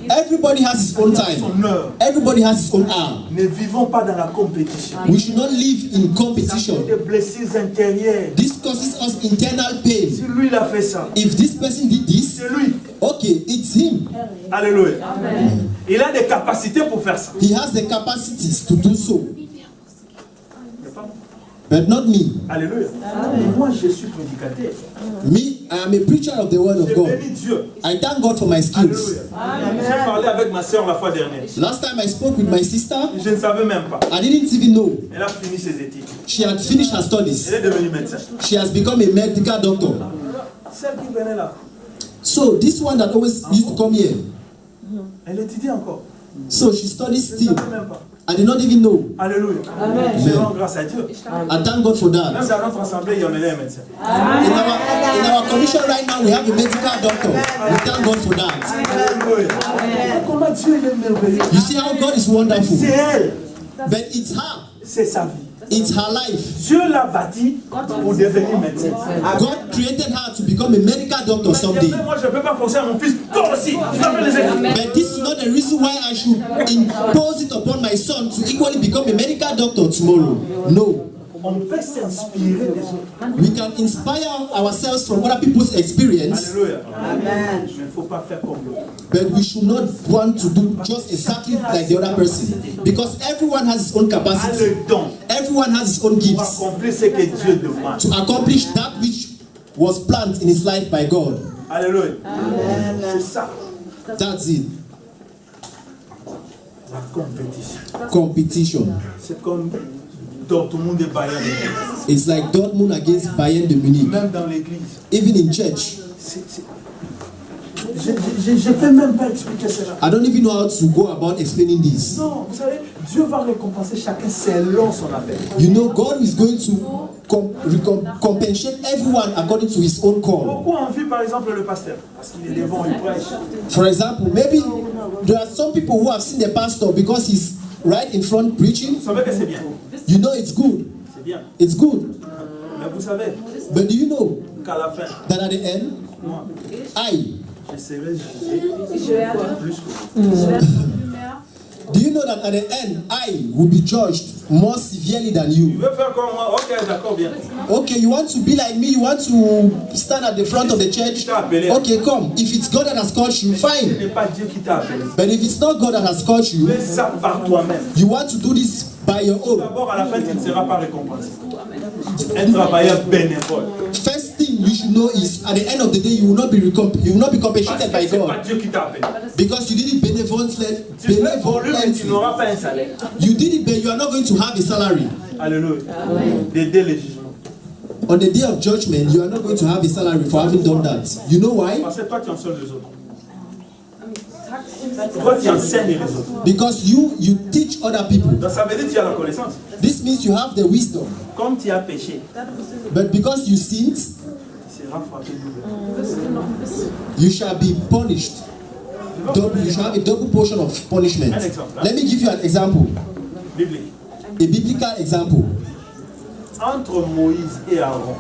Everybody has his own time. Everybody has his own hour. Ne vivons pas dans la compétition. We should not live in competition. Des blessures intérieures. This causes us internal pain. Si lui il a fait ça, If this person did this, c'est lui. okay, it's him. Alléluia. Il a des capacités pour faire ça. He has the capacities to do so. But not me. Alléluia. Et moi je suis prédicateur. Me, I am a preacher of the word of J'ai God. béni Dieu. I thank God for my skills. Alléluia. J'ai parlé avec ma soeur la fois dernière. Last time I spoke with my sister, Je ne savais même pas. I didn't even know. Elle a fini ses études. She had finished her studies. Elle est devenue médecin. She has become a medical doctor. Celle qui venait là, So this one that always used to come here, elle étudie encore. so she studies Je ne still. savais même pas. I did not even know. Alléluia. Je rends grâce à Dieu. I thank God for that. Même dans notre assemblée, il y en a un médecin. In our commission right now, we have a medical doctor. We thank God for that. Alléluia. Comment Dieu est merveilleux. You see how God is wonderful. C'est elle. But it's her. C'est sa vie. It's her life. Dieu l'a bâtie pour devenir médecin. God created her to become a medical doctor someday. Moi, je ne peux pas forcer à mon fils. Toi aussi, tu vas faire les études. But this is not the reason why I should impose it upon my son to equally become a medical doctor tomorrow. No. On peut s'inspirer des autres. We can inspire ourselves from other people's experience, Alléluia. Amen. Mais il ne faut pas faire comme l'autre. but we should not want to do just exactly like the other person. Because everyone has his own A capacity. le don Everyone has his own pour gifts accomplir ce que Dieu demande. to accomplish that which was planned in his life by God. Alléluia. C'est ça, That's it. la compétition. Competition. C'est comme Dortmund et Bayern. It's like Dortmund against Bayern de Munich. Même dans l'église. Even in church. Je ne peux même pas expliquer cela. I don't even know how to go about explaining this. Non, vous savez, Dieu va récompenser chacun selon son appel. You know, God is going to compensate everyone according to his own call. Pourquoi on vit par exemple le pasteur? Parce qu'il est devant, il prêche. For example, maybe there are some people who have seen the pastor because he's right in front preaching. Vous savez que c'est bien. You know it's good. C'est bien. It's good. Mais vous savez But do you know qu'à la fin, that at the end, moi, I je serai jugé plus que vous. do you know that at the end I will be judged more severely than Tu you? veux faire comme moi? Ok, d'accord, bien. Okay, you want to be like me, you want to stand at the front of the church. Okay, come. If it's God that has called you, Ce fine. n'est pas Dieu qui t'a appelé. But if it's not God that has called you, Fais ça par toi-même. you want to do this by your own. D'abord, à la fin, tu ne seras pas récompensé. Un travailleur bénévole. First thing you should know is at the end of the day you will not be Parce compensated que by ce n'est pas God Dieu qui t'a appelé. because you did it benevolently. Tu fais pour lui, mais tu n'auras pas un salaire. You did it, but you are not going to have a salary. Alléluia. D'aider les jugements. On the day of judgment, you are not going to have a salary for having done that. You know why? Parce que toi, tu enseignes les autres. Toi, tu enseignes les autres. Because you teach other people. Donc, ça veut dire que tu as la connaissance. This means you have the wisdom. Comme tu as péché, But because you sinned, tu seras frappé double. you shall be punished. You shall have a double portion of punishment. Un exemple. Let me give you an example. Biblique. A biblical example. Entre Moïse et Aaron,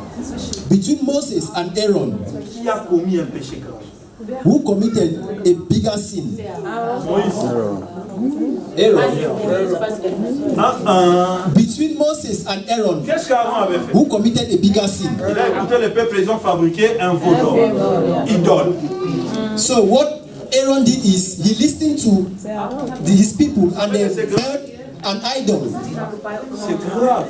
Between Moses and Aaron, qui a commis un péché grave? who committed a bigger sin? Moïse. Between Moses and Aaron, Qu'est-ce qu'Aaron avait fait? who committed a bigger sin? Il a écouté le peuple, ils ont fabriqué un veau d'or. Idole. So what Aaron did is he listened to his people and they built an idol. C'est grave.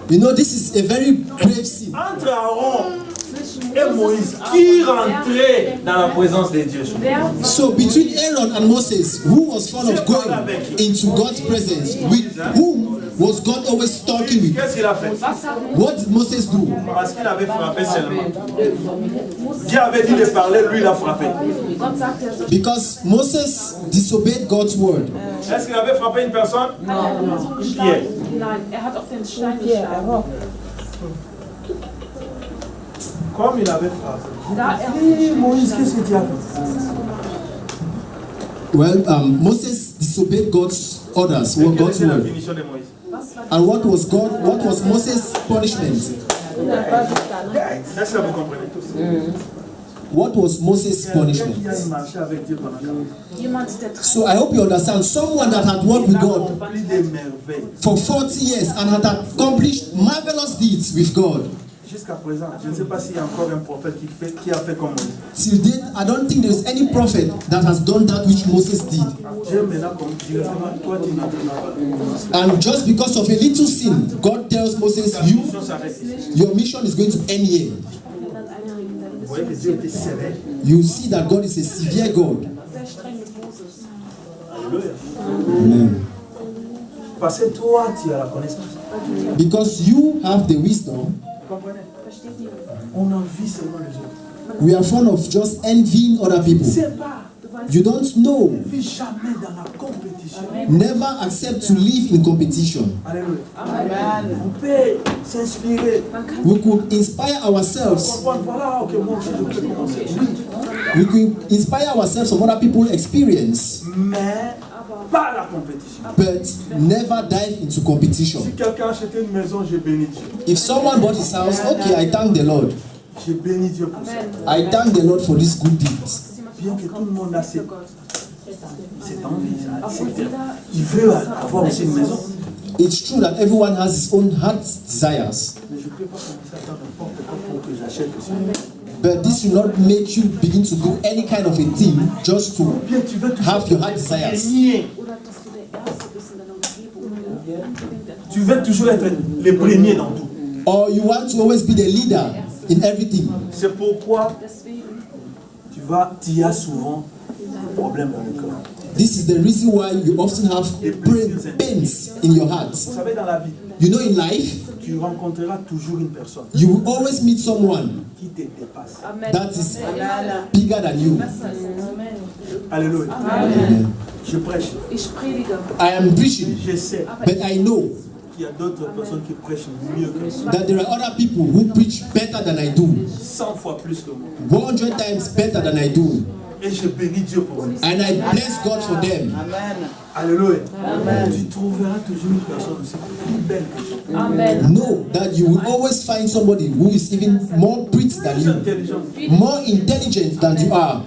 You know, this is a very grave sin. Entre Aaron et Moïse, qui rentrait dans la présence de Dieu? So between Aaron and Moses, who was fond of going into God's presence? With whom was God always talking with? Qu'est-ce qu'il a fait? What did Moses do? Parce qu'il avait frappé seulement. Dieu avait dit de parler, lui il a frappé. Because Moses disobeyed God's word. Est-ce qu'il avait frappé une personne? Pierre. Nein, hat auf den Stein geschlagen. Comme il avait frappé. Hey, Moïse, qu'est-ce que tu as fait? Well, Moses disobeyed God's orders, Quelle God's était la word. punition de Moïse? And what was Moses' punishment? Est-ce que vous comprenez tous? What was Moses' Quelqu'un punishment? qui a marché avec Dieu pendant 40 ans. Jemand, der So I hope you understand. Someone that had worked with Il a God accompli des merveilles. for 40 years and had accomplished marvelous deeds with God. Jusqu'à présent, je ne sais pas s'il y a encore un prophète qui a fait comme Moïse. Till date, I don't think there's any prophet that has done that which Moses did. Dieu maintenant comme directement, toi tu n'entends pas. And just because of a little sin, God tells Moses, Ta mission s'arrête ici. your mission is going to end here. Vous voyez que Dieu était sévère. You see that God is a severe God. sehr streng mit Moses. Alléluia. Amen. Parce que toi tu as la connaissance. Because you have the wisdom, Vous comprenez? On envie seulement les autres. we are fond of just envying other people. C'est pas. You don't know. Ne vis jamais dans la compétition. Never accept to live in competition. Alléluia. On peut s'inspirer. We could inspire ourselves. Comprendre, voilà, ok, moi aussi je peux commencer. Oui. We could inspire ourselves from other people's experience, Mais pas la compétition. but never dive into competition. Si quelqu'un a acheté une maison, je bénis Dieu. If someone bought his house, okay, I thank the Lord. Je bénis Dieu pour ça. I thank the Lord for this good deeds. Bien que tout le monde a cette envie, il veut avoir aussi une maison. It's true that everyone has his own heart's desires, Mais je ne peux pas commencer à faire n'importe quoi pour que j'achète aussi. but this should not make you begin to do any kind of a thing just to Bien, tu veux toujours have your heart desires. gagner. Oder dass du der Erste bist in deiner Umgebung. Tu veux toujours être le premier dans tout. Or you want to always be the leader in everything. C'est pourquoi Deswegen tu as souvent des problèmes dans le cœur. This is the reason why you often have pains in your heart. Vous savez, dans la vie, You know, in life, tu rencontreras toujours une personne You will always meet someone qui te dépasse. that is bigger than you. Alléluia. Amen. Je prêche. Ich predige. I am preaching, Je sais but I know qu'il y a d'autres personnes qui prêchent mieux que moi. that there are other people who preach better than I do, 100 fois plus que moi. 100 times better than I do. Et je bénis Dieu pour eux. And I bless God for them. Alléluia. Tu trouveras toujours une personne aussi plus belle que toi. Amen. Know that you will always find somebody who is even more pretty than Plus you, intelligente. more intelligent than you are.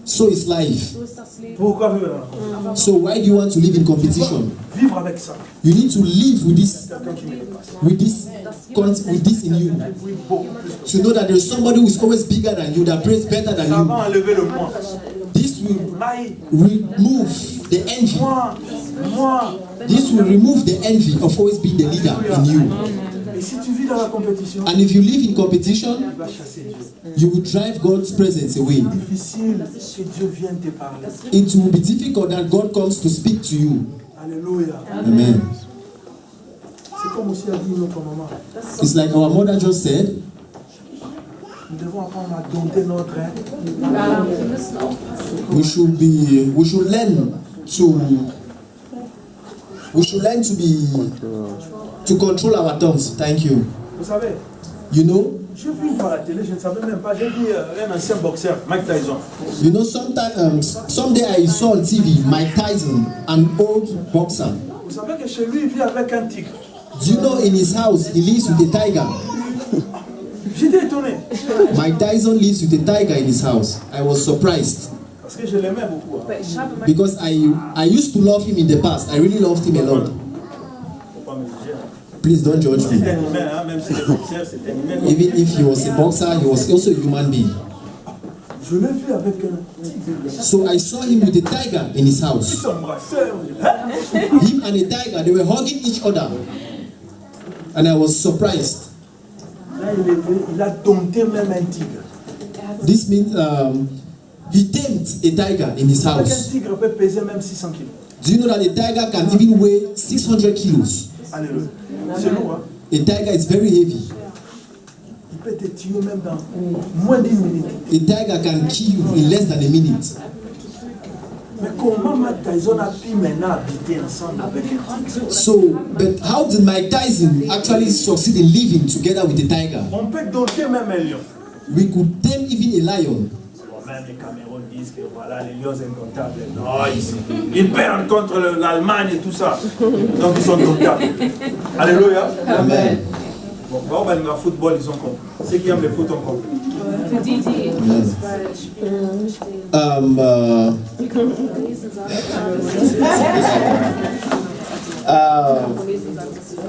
So is life. So ist das Leben. Pourquoi vivre dans la compétition? So why do you want to live in competition? Vivre avec ça. You need to live with this, Quelqu'un qui me dépasse. with this in you. Oui, beaucoup plus que To know that there is somebody who is always bigger than you, that prays better than ça you. va enlever le moi. This will Maï, remove the envy. moi. This will remove the envy of always being the leader in you. Et si tu vis dans la compétition, And if you live in competition, tu vas chasser Dieu. you will drive God's presence away. Difficile que Dieu vienne te parler. It will be difficult that God comes to speak to you. Alléluia. Amen. C'est comme aussi a dit notre maman. It's like our mother just said, Nous devons apprendre à dompter notre être. Ja, wir müssen aufpassen. we should learn to control our tongues. Thank you. Vous savez, You know, j'ai vu une fois à la télé, je ne savais même pas, j'ai vu un ancien boxeur, Mike Tyson. someday I saw on TV Mike Tyson, an old boxer. Vous savez que chez lui, il vit avec un tigre. Do you know in his house he lives with a tiger? J'étais étonné. Mike Tyson lives with a tiger in his house. I was surprised Parce que je l'aimais beaucoup. Hein. Ich habe mein because I used to love him in the past. I really loved him a lot. Faut pas me juger. Please don't judge C'est me. un humain, hein, même si c'est boxeur, c'est un humain. Even if he was a boxer, he was also a human being. Je l'ai vu avec un tigre. So I saw him with a tiger in his Ils house. s'embrassaient. Hein? Him and a tiger, they were hugging each other. And I was surprised. Là, il a dompté même un tigre. This means he tamed a tiger in his Avec un house. tigre peut peser même 600 kilos. Do you know that a tiger can even weigh 600 kilos? Alléluia. C'est lourd, hein? A tiger is very heavy. Il peut te tuer même dans moins d'une minute. A tiger can kill you in less than a minute. Mais comment Mike Tyson a pu maintenant habiter ensemble avec un tigre? So, but how did Mike Tyson actually succeed in living together with a tiger? On peut dompter même un lion. We could tame even a lion. Même les Cameroun disent que voilà, les lions incomptables. Non, ils perdent contre l'Allemagne et tout ça. Donc ils sont domptables. Alléluia. Amen. Bon, ben, le football, ils ont compris. Ceux qui aiment le foot ont compris. für die, die Fußball spielen,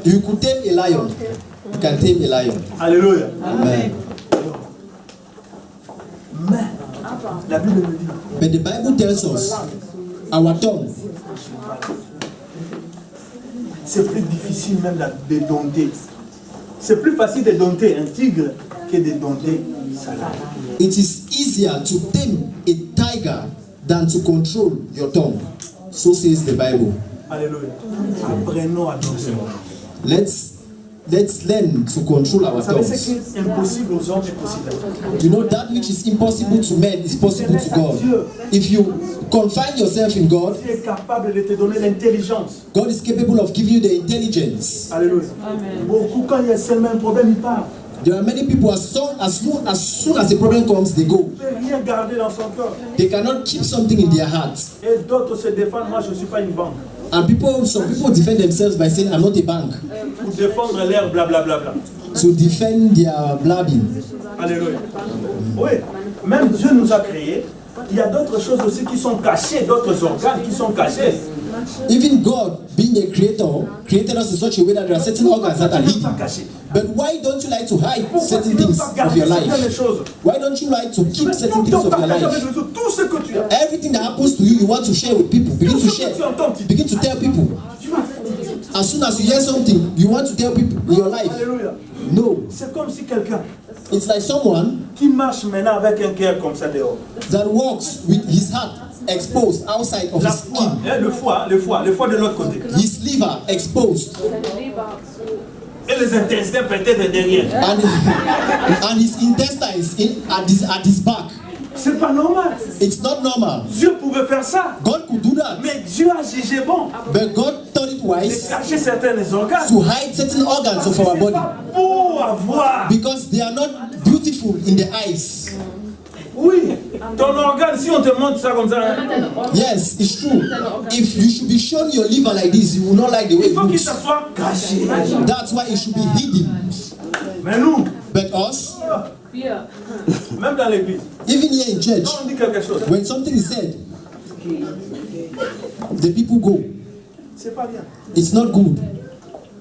You could tame a lion. You can tame a lion. Alléluia. Amen. Mais la Bible me dit, But the Bible tells us our tongue, c'est plus difficile même de dompter. C'est plus facile de dompter un tigre que de dompter sa langue. it is easier to tame a tiger than to control your tongue. So says the Bible. Alléluia. Apprenons à dompter. Let's learn to control our Vous savez, ce tongues. qui est impossible aux hommes est possible à Dieu. You know that which is impossible to men is possible to God. If you confine yourself in God, Dieu est capable de te donner l'intelligence. God is capable of giving you the intelligence. Alléluia. Beaucoup, quand il y a seulement un problème, ils partent. There are many people, as soon as a problem comes, they go. Il ne peut rien garder dans son cœur. They cannot keep something in their heart. Et d'autres se défendent. Moi, je ne suis pas une banque. And some people defend themselves by saying, I'm not a bank. Pour défendre l'air, blablabla. To defend their blabbing. Alléluia. Oui, même Dieu nous a créés. Il y a d'autres choses aussi qui sont cachées, d'autres organes qui sont cachés. Even God, being a creator, created us in such a way that there are certain organs that are Pas hidden. cachés. But why don't you like to hide Pourquoi certain tu ne veux things pas of garder your certaines life? choses? Why don't you like to keep certain things Donc, of your partage avec life? les autres tout ce que tu as. Everything that happens to you, you want to share with people. Begin to share. Begin to tell people. Tu vas. As soon as you hear something, you want to tell people in your life. Alléluia. No. C'est comme si quelqu'un It's like someone qui marche maintenant avec un cœur comme ça dehors. that walks with his heart exposed outside of La his foi, skin. hein, le foie de l'autre côté. His liver exposed. seine Leber zu Et les intestins peut-être derrière. And his intestines at his back. C'est pas normal. It's not normal. Dieu pouvait faire ça. God could do that. Mais Dieu a jugé bon But God thought it de wise cacher certains organes. to hide certain organs of our C'est body pas beau à voir. because they are not beautiful in the eyes. Oui, ton organe, si on te montre ça comme ça, Yes, it's true. If you should be shown your liver like this, you will not like the way il it faut qu'il looks. soit caché. That's why it should be hidden. Mais nous, But us, même dans l'église, even here in church, quand on dit quelque chose, when something is said, the people go. c'est pas bien. It's not good.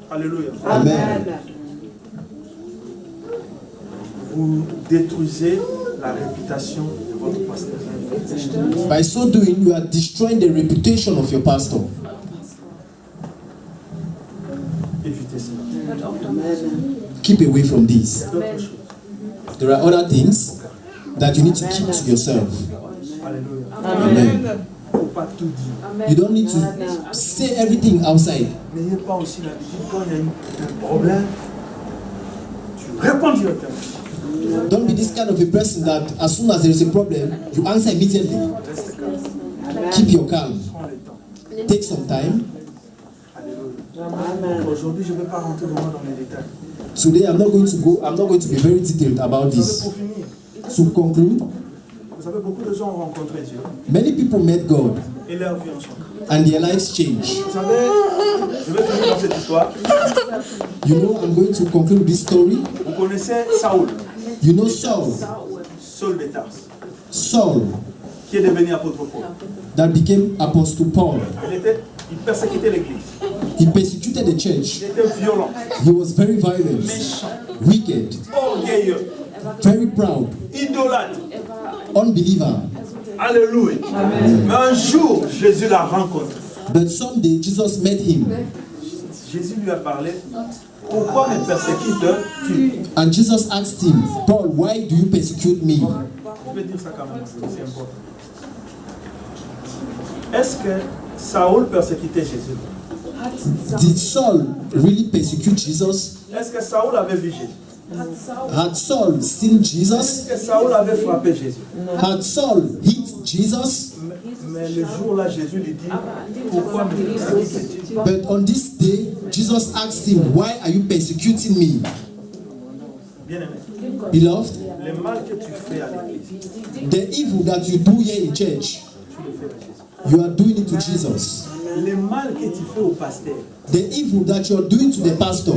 Alléluia. Amen. Vous détruisez la réputation de votre pasteur. By so doing, you are destroying the reputation of your pastor. Évitez ça. Keep away from this. D'autres choses. There are other things that you need to keep to yourself. Alléluia. Amen. Il ne faut pas tout dire. You don't need to say everything outside. N'ayez pas aussi l'habitude, quand il y a un problème, tu réponds directement. Don't be this kind of a person that as soon as there is a problem, you answer immediately. Reste calme. Keep your calm. Prends le temps. Take some time. Alléluia. Aujourd'hui, je ne vais pas rentrer vraiment dans les détails. Today I'm not going to be very detailed about Vous savez, this. pour finir, To conclude, vous savez, beaucoup de gens ont rencontré Dieu many people met God et leur vie en changé. and their lives changed. Vous savez, je vais finir dans cette histoire. You know, I'm going to conclude this story. Vous connaissez Saoul, You know Saul, Saul de Tarse, Saul qui est devenu apôtre Paul. that became Apostle Paul. Il persécutait l'église. He persecuted the church. Il était violent, He was very violent, méchant, wicked, orgueilleux, very proud, idolâtre. unbeliever. Alléluia. Mais un jour, Jésus l'a rencontré. But someday Jesus met him, Jésus lui a parlé. Pourquoi me persécutes-tu? and Jesus asked him, Paul, why do you persecute me? Je vais dire ça quand même, c'est important. Est-ce que Saoul persécutait Jésus? Did Saul really persecute Jesus? Est-ce que Saoul avait vu Jésus? Had Saul seen Jesus? Est-ce que Saoul avait frappé Jésus? Had Saul hit Jesus? Mais le jour-là, Jésus lui dit, pourquoi me persécutes-tu? But on this day, Jesus asked him, why are you persecuting me? Bien-aimé, Beloved, le mal que tu fais à l'église, the evil that you do here in church, tu le fais à Jésus. you are doing it to Jesus. Le mal que tu fais au pasteur, The evil that you are doing to the pastor,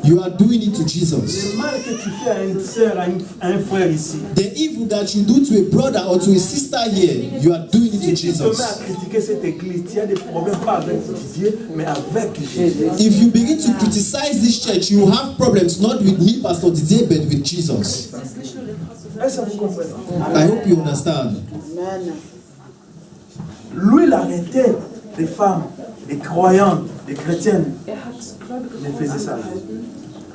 you are doing it to Jesus. le mal que tu fais à une sœur, à un frère ici, The evil that you do to a brother or to a sister here, you are doing it to si tu te mets à Jesus. critiquer cette église, tu as des problèmes pas avec Dieu, mais avec Jésus. If you begin to criticize this church, you have problems not with me, Pastor Didier, but with Jesus. Est-ce que vous comprenez? I hope you understand. Lui, il arrêtait des femmes, des croyantes, des chrétiennes. Il faisait ça.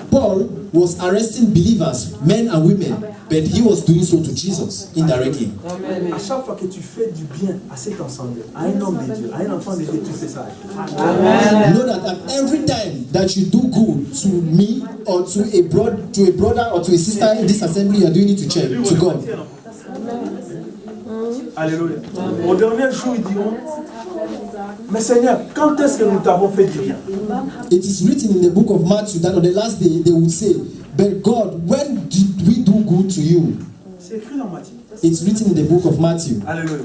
Paul was arresting believers, men and women, but he was doing so to Jesus indirectly. À chaque fois que tu fais du bien à cet ensemble, à un homme de Dieu, à un enfant de Dieu, tu fais ça. You know that at every time that you do good to me or to a brother or to a sister in this assembly, you are doing it to church, to God. Alléluia. Au dernier jour, ils diront, mais Seigneur, quand est-ce que nous t'avons fait du bien? It is written in the book of Matthew that on the last day they would say, but God, when did we do good to you? C'est écrit dans Matthieu. It's written in the book of Matthew. Alléluia.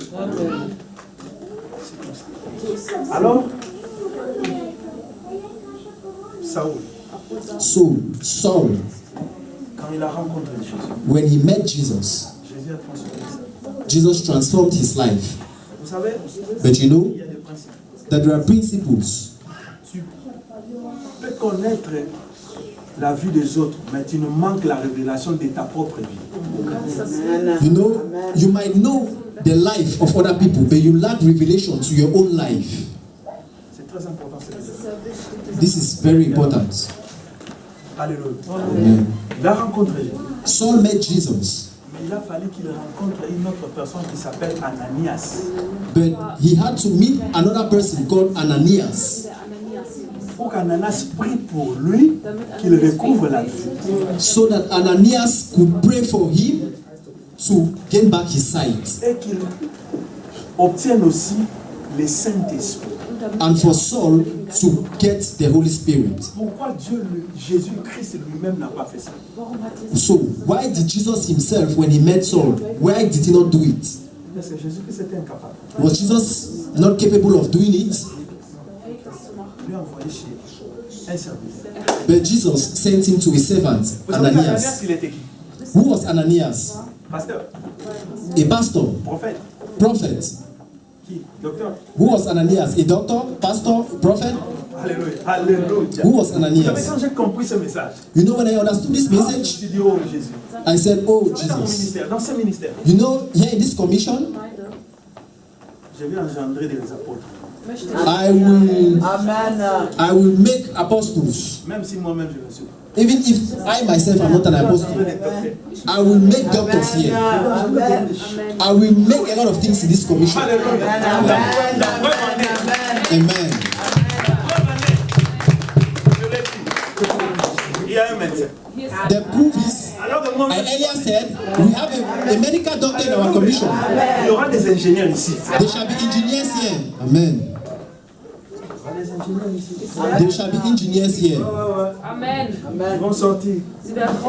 Alors, Saoul, So, Saul, quand il a rencontré Jésus, when he met Jesus, Jésus a transformé ça. Jesus transformed his life. Vous savez, But you know il y a des principes. that there are principles. Tu peux connaître la vie des autres, mais tu ne manques la révélation de ta propre vie. You know, you might know the life of other people, but you lack revelation to your own life. C'est très important. Cette This is very important. Alléluia. Amen. Il a rencontré Jésus. Saul met Jesus, Mais il a fallu qu'il rencontre une autre personne qui s'appelle Ananias. but he had to meet another person called Ananias. pour qu'Ananas prie pour lui, qu'il recouvre la vue. So that Ananias could pray for him to gain back his sight. Et qu'il obtienne aussi le Saint-Esprit. And for Saul to get the Holy Spirit. Pourquoi Jésus-Christ lui-même n'a pas fait ça? So why did Jesus himself, when he met Saul, why did he not do it? Parce que Jésus-Christ était incapable. Was Jesus not capable of doing it? Lui a envoyé chez un serviteur. But Jesus sent him to a servant, Vous savez, Ananias, Ananias. il était qui? Who was Ananias? Pasteur, A pastor, prophète, prophet. qui? Docteur. Who was Ananias? A doctor, pastor, prophet? Alléluia. Alléluia. Who was Vous savez, Ananias? quand j'ai compris ce message, You know, when I understood this je me message, suis dit, oh Jésus. I said, oh Vous savez, dans mon Jesus. ministère, dans ce ministère, You know, here in this commission, je vais engendrer des apôtres. I will make apostles. Même si moi-même je le suis. Even if I myself am not an apostle, Des docteurs. I will make doctors here. I will make a lot of things in this commission. Alléluia. La preuve en est. Amen. Je l'ai dit. Il y a un médecin. The proof is, Alors que moi, I earlier said, we have a medical doctor in our commission. il y aura des ingénieurs ici. There shall be engineers here. Amen. Il y aura des ingénieurs ici. There shall be engineers here. Amen. Ils vont sortir.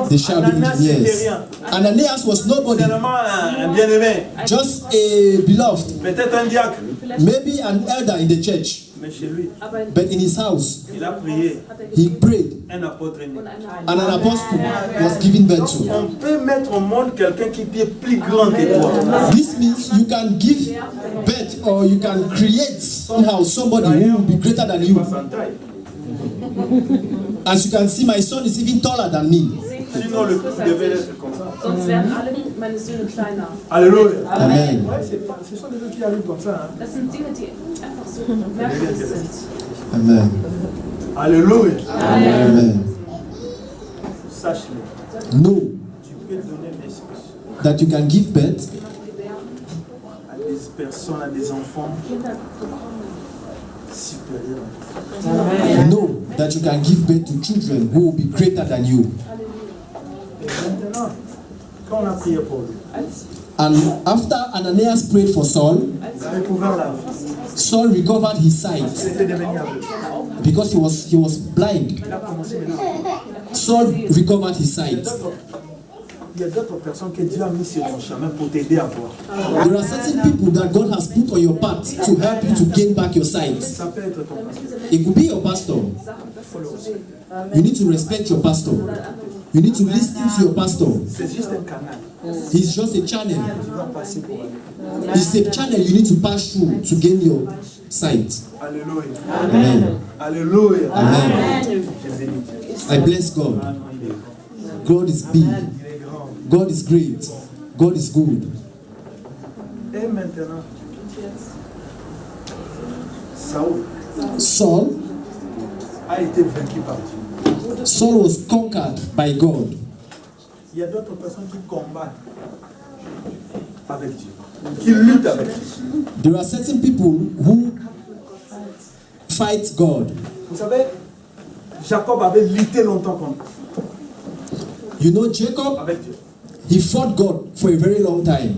There shall be Ananias n'était engineers. rien. Ananias was nobody, Seulement un bien-aimé. just a beloved, Peut-être un diacre. maybe an elder in the church, Mais chez lui, but in his house, il a prié. he prayed, Un apôtre est né. and an apostle was given birth to. On peut mettre au monde quelqu'un qui est plus grand que toi. This means you can give birth or you can create somehow somebody who will be greater than you. Pas sans taille. As you can see, my son is even taller than me. Sinon, le couple devait être comme ça. Sonst werden alle meine Söhne kleiner. Alléluia. Amen. Ouais, ce sont des gens qui arrivent comme ça. Hein. Das sind Dinge, die einfach so merkwürdig sind. Amen. Alléluia. Amen. Sache-le. Know Tu peux donner l'esprit that you can give birth à des personnes, à des enfants Kinder bekommen. supérieurs. Know that you can give birth to children who will be greater than you. Et maintenant, quand on a prié pour lui, And after Ananias prayed for Saul, il a recouvert la vue. Saul recovered his Il sight était devenu aveugle. because he was blind. Il a commencé maintenant. Saul recovered his sight. Il y a d'autres personnes que Dieu a mis sur ton chemin pour t'aider à voir. There are certain people that God has put on your path to help you to gain back your sight. Ça peut être ton pasteur. It could be your pastor. You need to respect your pastor. You need to listen to your pastor. C'est juste un canal. He's just a channel. Tu vas passer pour aller. It's a channel you need to pass through to gain your sight. Alléluia. Amen. Alléluia. Amen. Je bénis Dieu. I bless God. Ah non, il est grand. God is big. Il est grand. God is great. God is good. Et maintenant, Saoul Saul, a été vaincu par Dieu. Saul was conquered by God. Il y a d'autres personnes qui combattent avec Dieu, qui luttent avec Dieu. There are certain people who fight God. Vous savez, Jacob avait lutté longtemps contre You know, Jacob, avec Dieu. he fought God for a very long time.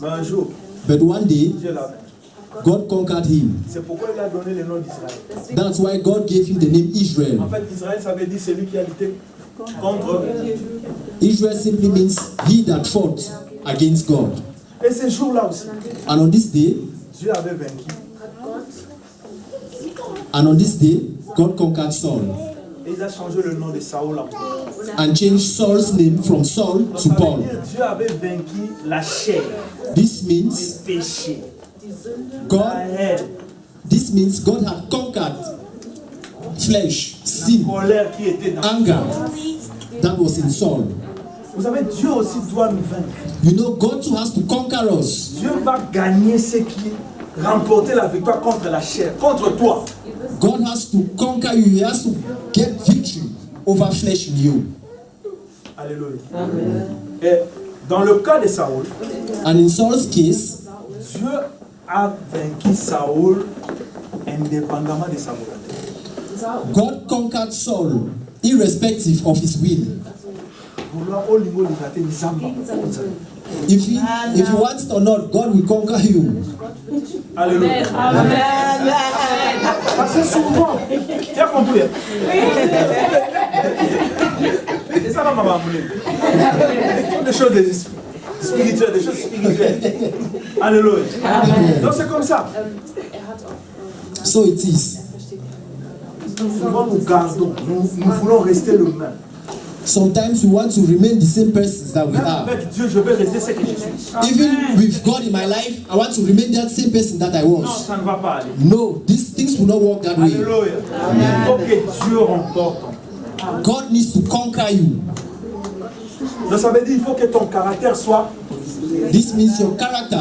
Mais un jour, But one day, Dieu l'a vaincu. God conquered him. C'est pourquoi il a donné le nom d'Israël. That's why God gave him the name Israel. En fait, Israël, ça veut dire celui qui a lutté contre. Israel simply means he that fought against God. Et ce jour-là aussi, And on this day, God conquered Saul et il a changé le nom de Saoul en Paul. and changed Saul's name from Saul to Ça veut Paul. dire Dieu avait vaincu la chair, This le means péché, la God. haine, This means God had conquered flesh, la sin, colère qui était dans. anger that was in Saul. Vous savez, Dieu aussi doit nous vaincre. You know, God too has to conquer us. Dieu va gagner ce qui remporter la victoire contre la chair, contre toi. God has to conquer you. He has to get victory over flesh in you. Alléluia. Et dans le cas de Saoul, And in Saul's case, Dieu a vaincu Saoul indépendamment de sa volonté. God conquered Saul irrespective of his will. If you want it or not, God will conquer you. Alléluia. Parce que souvent, tu as compris. Et ça va m'amener. Des choses spirituelles, des choses spirituelles. Alléluia. Donc c'est comme ça. So it is. Souvent nous gardons, nous voulons rester le même. Sometimes we want to remain the same persons that we Même are. avec Dieu, je veux rester ce que je suis. Even with God in my life, I want to remain that same person that I Non, was. ça ne va pas aller. No, these things will not work that way. Alléluia. Il faut que Dieu remporte. God needs to conquer you. Donc ça veut dire qu'il faut que ton caractère soit This means your character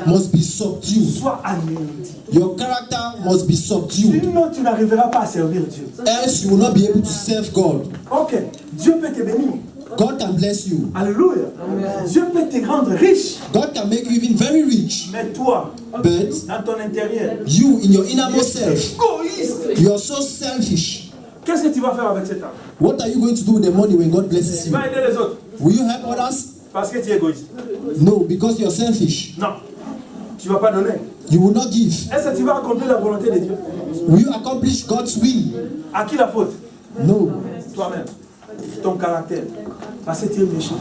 must be subdued. anéanti. Your character must be subdued. Sinon, tu n'arriveras pas à servir Dieu. Else you will not be able to serve God. Ok, Dieu peut te bénir. God can bless you. Alléluia. Dieu peut te rendre riche. God can make you even very rich. Mais toi, But dans ton intérieur, you in your innermost self, égoïste. you are so selfish. Qu'est-ce que tu vas faire avec cet argent? What are you going to do with the money when God blesses Tu you? vas aider les autres Will you help others? parce que tu es égoïste. No, because you are selfish. Non, tu ne vas pas donner. You will not give. Est-ce que tu vas accomplir la volonté de Dieu? Will you accomplish God's will? À qui la faute? No. Toi-même. Ton caractère. Parce que tu es méchant.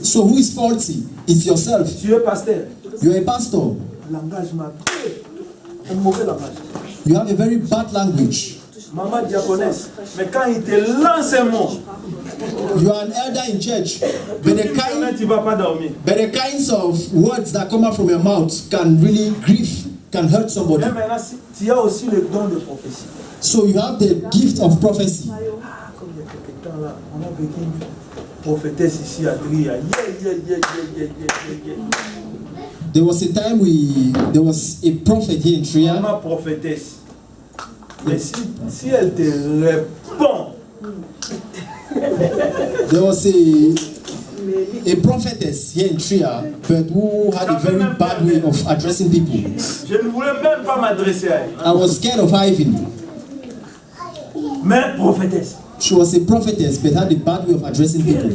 So who is faulty? It's yourself. Tu es pasteur. You are a pastor. Langage m'a un mauvais langage. You have a very bad language. Maman diaconesse. Mais quand il te lance un mot, You are an elder in church. But tu ne vas pas dormir. the kinds of words that come out from your mouth can really grieve, can hurt somebody. Mais maintenant, tu as aussi le don de prophétie. So you have the gift of prophecy. Comme il y a quelques temps là, on a vécu une prophétesse ici à Dria. There was a time there was a prophet here in Tria. Maman prophétesse. Mais si elle te répond, There was a prophetess here in Tria, but who had a very bad way of addressing people. je ne voulais même pas m'adresser à elle. I was scared of her even. Mais prophétesse. She was a prophetess, but had a bad way of addressing people.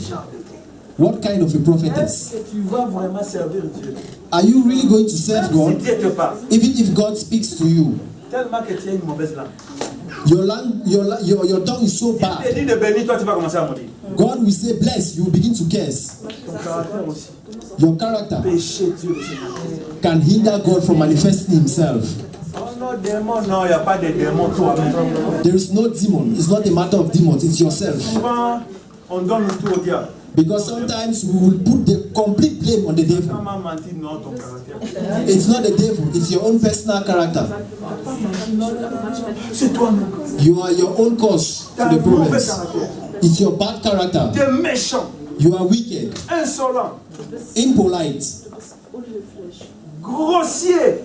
What kind of a prophetess? Est-ce que tu vas vraiment servir Dieu? Are you really going to serve Même si God? Dieu te parle, Even if God speaks to you, tellement que tu as une mauvaise langue. your tongue is so Il te bad. dit de bénir, toi tu vas commencer à maudire. God will say bless, you will begin to curse. Ton caractère aussi. Your character Péché Dieu de se manifester. can hinder God from manifesting himself. Oh non, démon, non, il n'y a pas de démon toi-même. There is no demon. It's not a matter of demons, it's yourself. Souvent, on donne le tour au diable. Because sometimes we will put the complete blame on the devil. Comment mentir, non, ton caractère. It's not the devil, it's your own personal character. C'est toi-même. You are your own cause Tu as to un the mauvais problems. caractère. It's your bad character. Tu es méchant, You are wicked, insolent, impolite, grossier.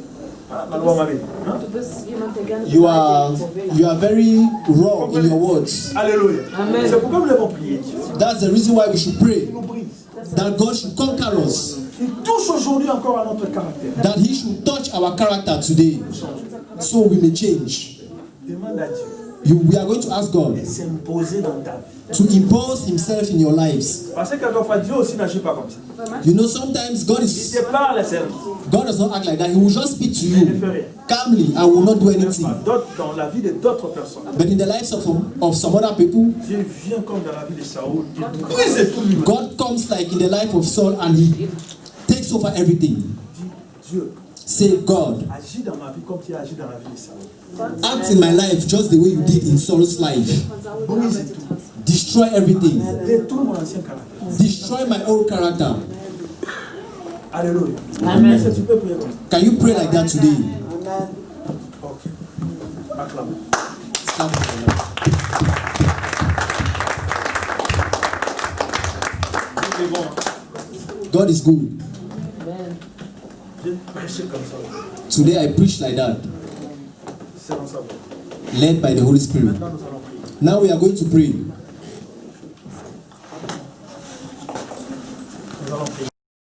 Ah, ma loi m'avait dit, hein? Du bist jemand, der gerne you are very raw in your words. Alléluia. C'est pourquoi nous devons prier Dieu. That's the reason why we should pray Il nous brise. that God should conquer us, Il touche aujourd'hui encore à notre caractère. that He should touch our character today, so we may change. Demande à Dieu We are going to ask God de s'imposer dans ta vie. to impose Himself in your lives. Parce que quelquefois Dieu aussi n'agit pas comme ça. You know, sometimes God Il te parle seulement. God does not act like that. He will just speak to Il ne you fait rien. calmly and will not do anything. Dans la vie de d'autres personnes. But in the lives of some other people, Dieu vient comme dans la vie de Saoul. Il brise tout lui-même. God comes like in the life of Saul and He takes over everything. Dis, Dieu, Say, God, agis dans ma vie comme tu as agi dans la vie de Saoul. act in my life just the way you did in Saul's life. Brise tout. Destroy everything. Détruis mon ancien caractère. Destroy my old character. Alléluia. Est-ce que tu peux prier comme ça? Can you pray like that today? Ok. Acclame. Stand up. Dieu est bon, hein? God is good. J'ai prêché comme ça. Today I preach like that, C'est dans sa voix. led by the Holy Spirit. Maintenant nous allons prier. Now we are going to pray.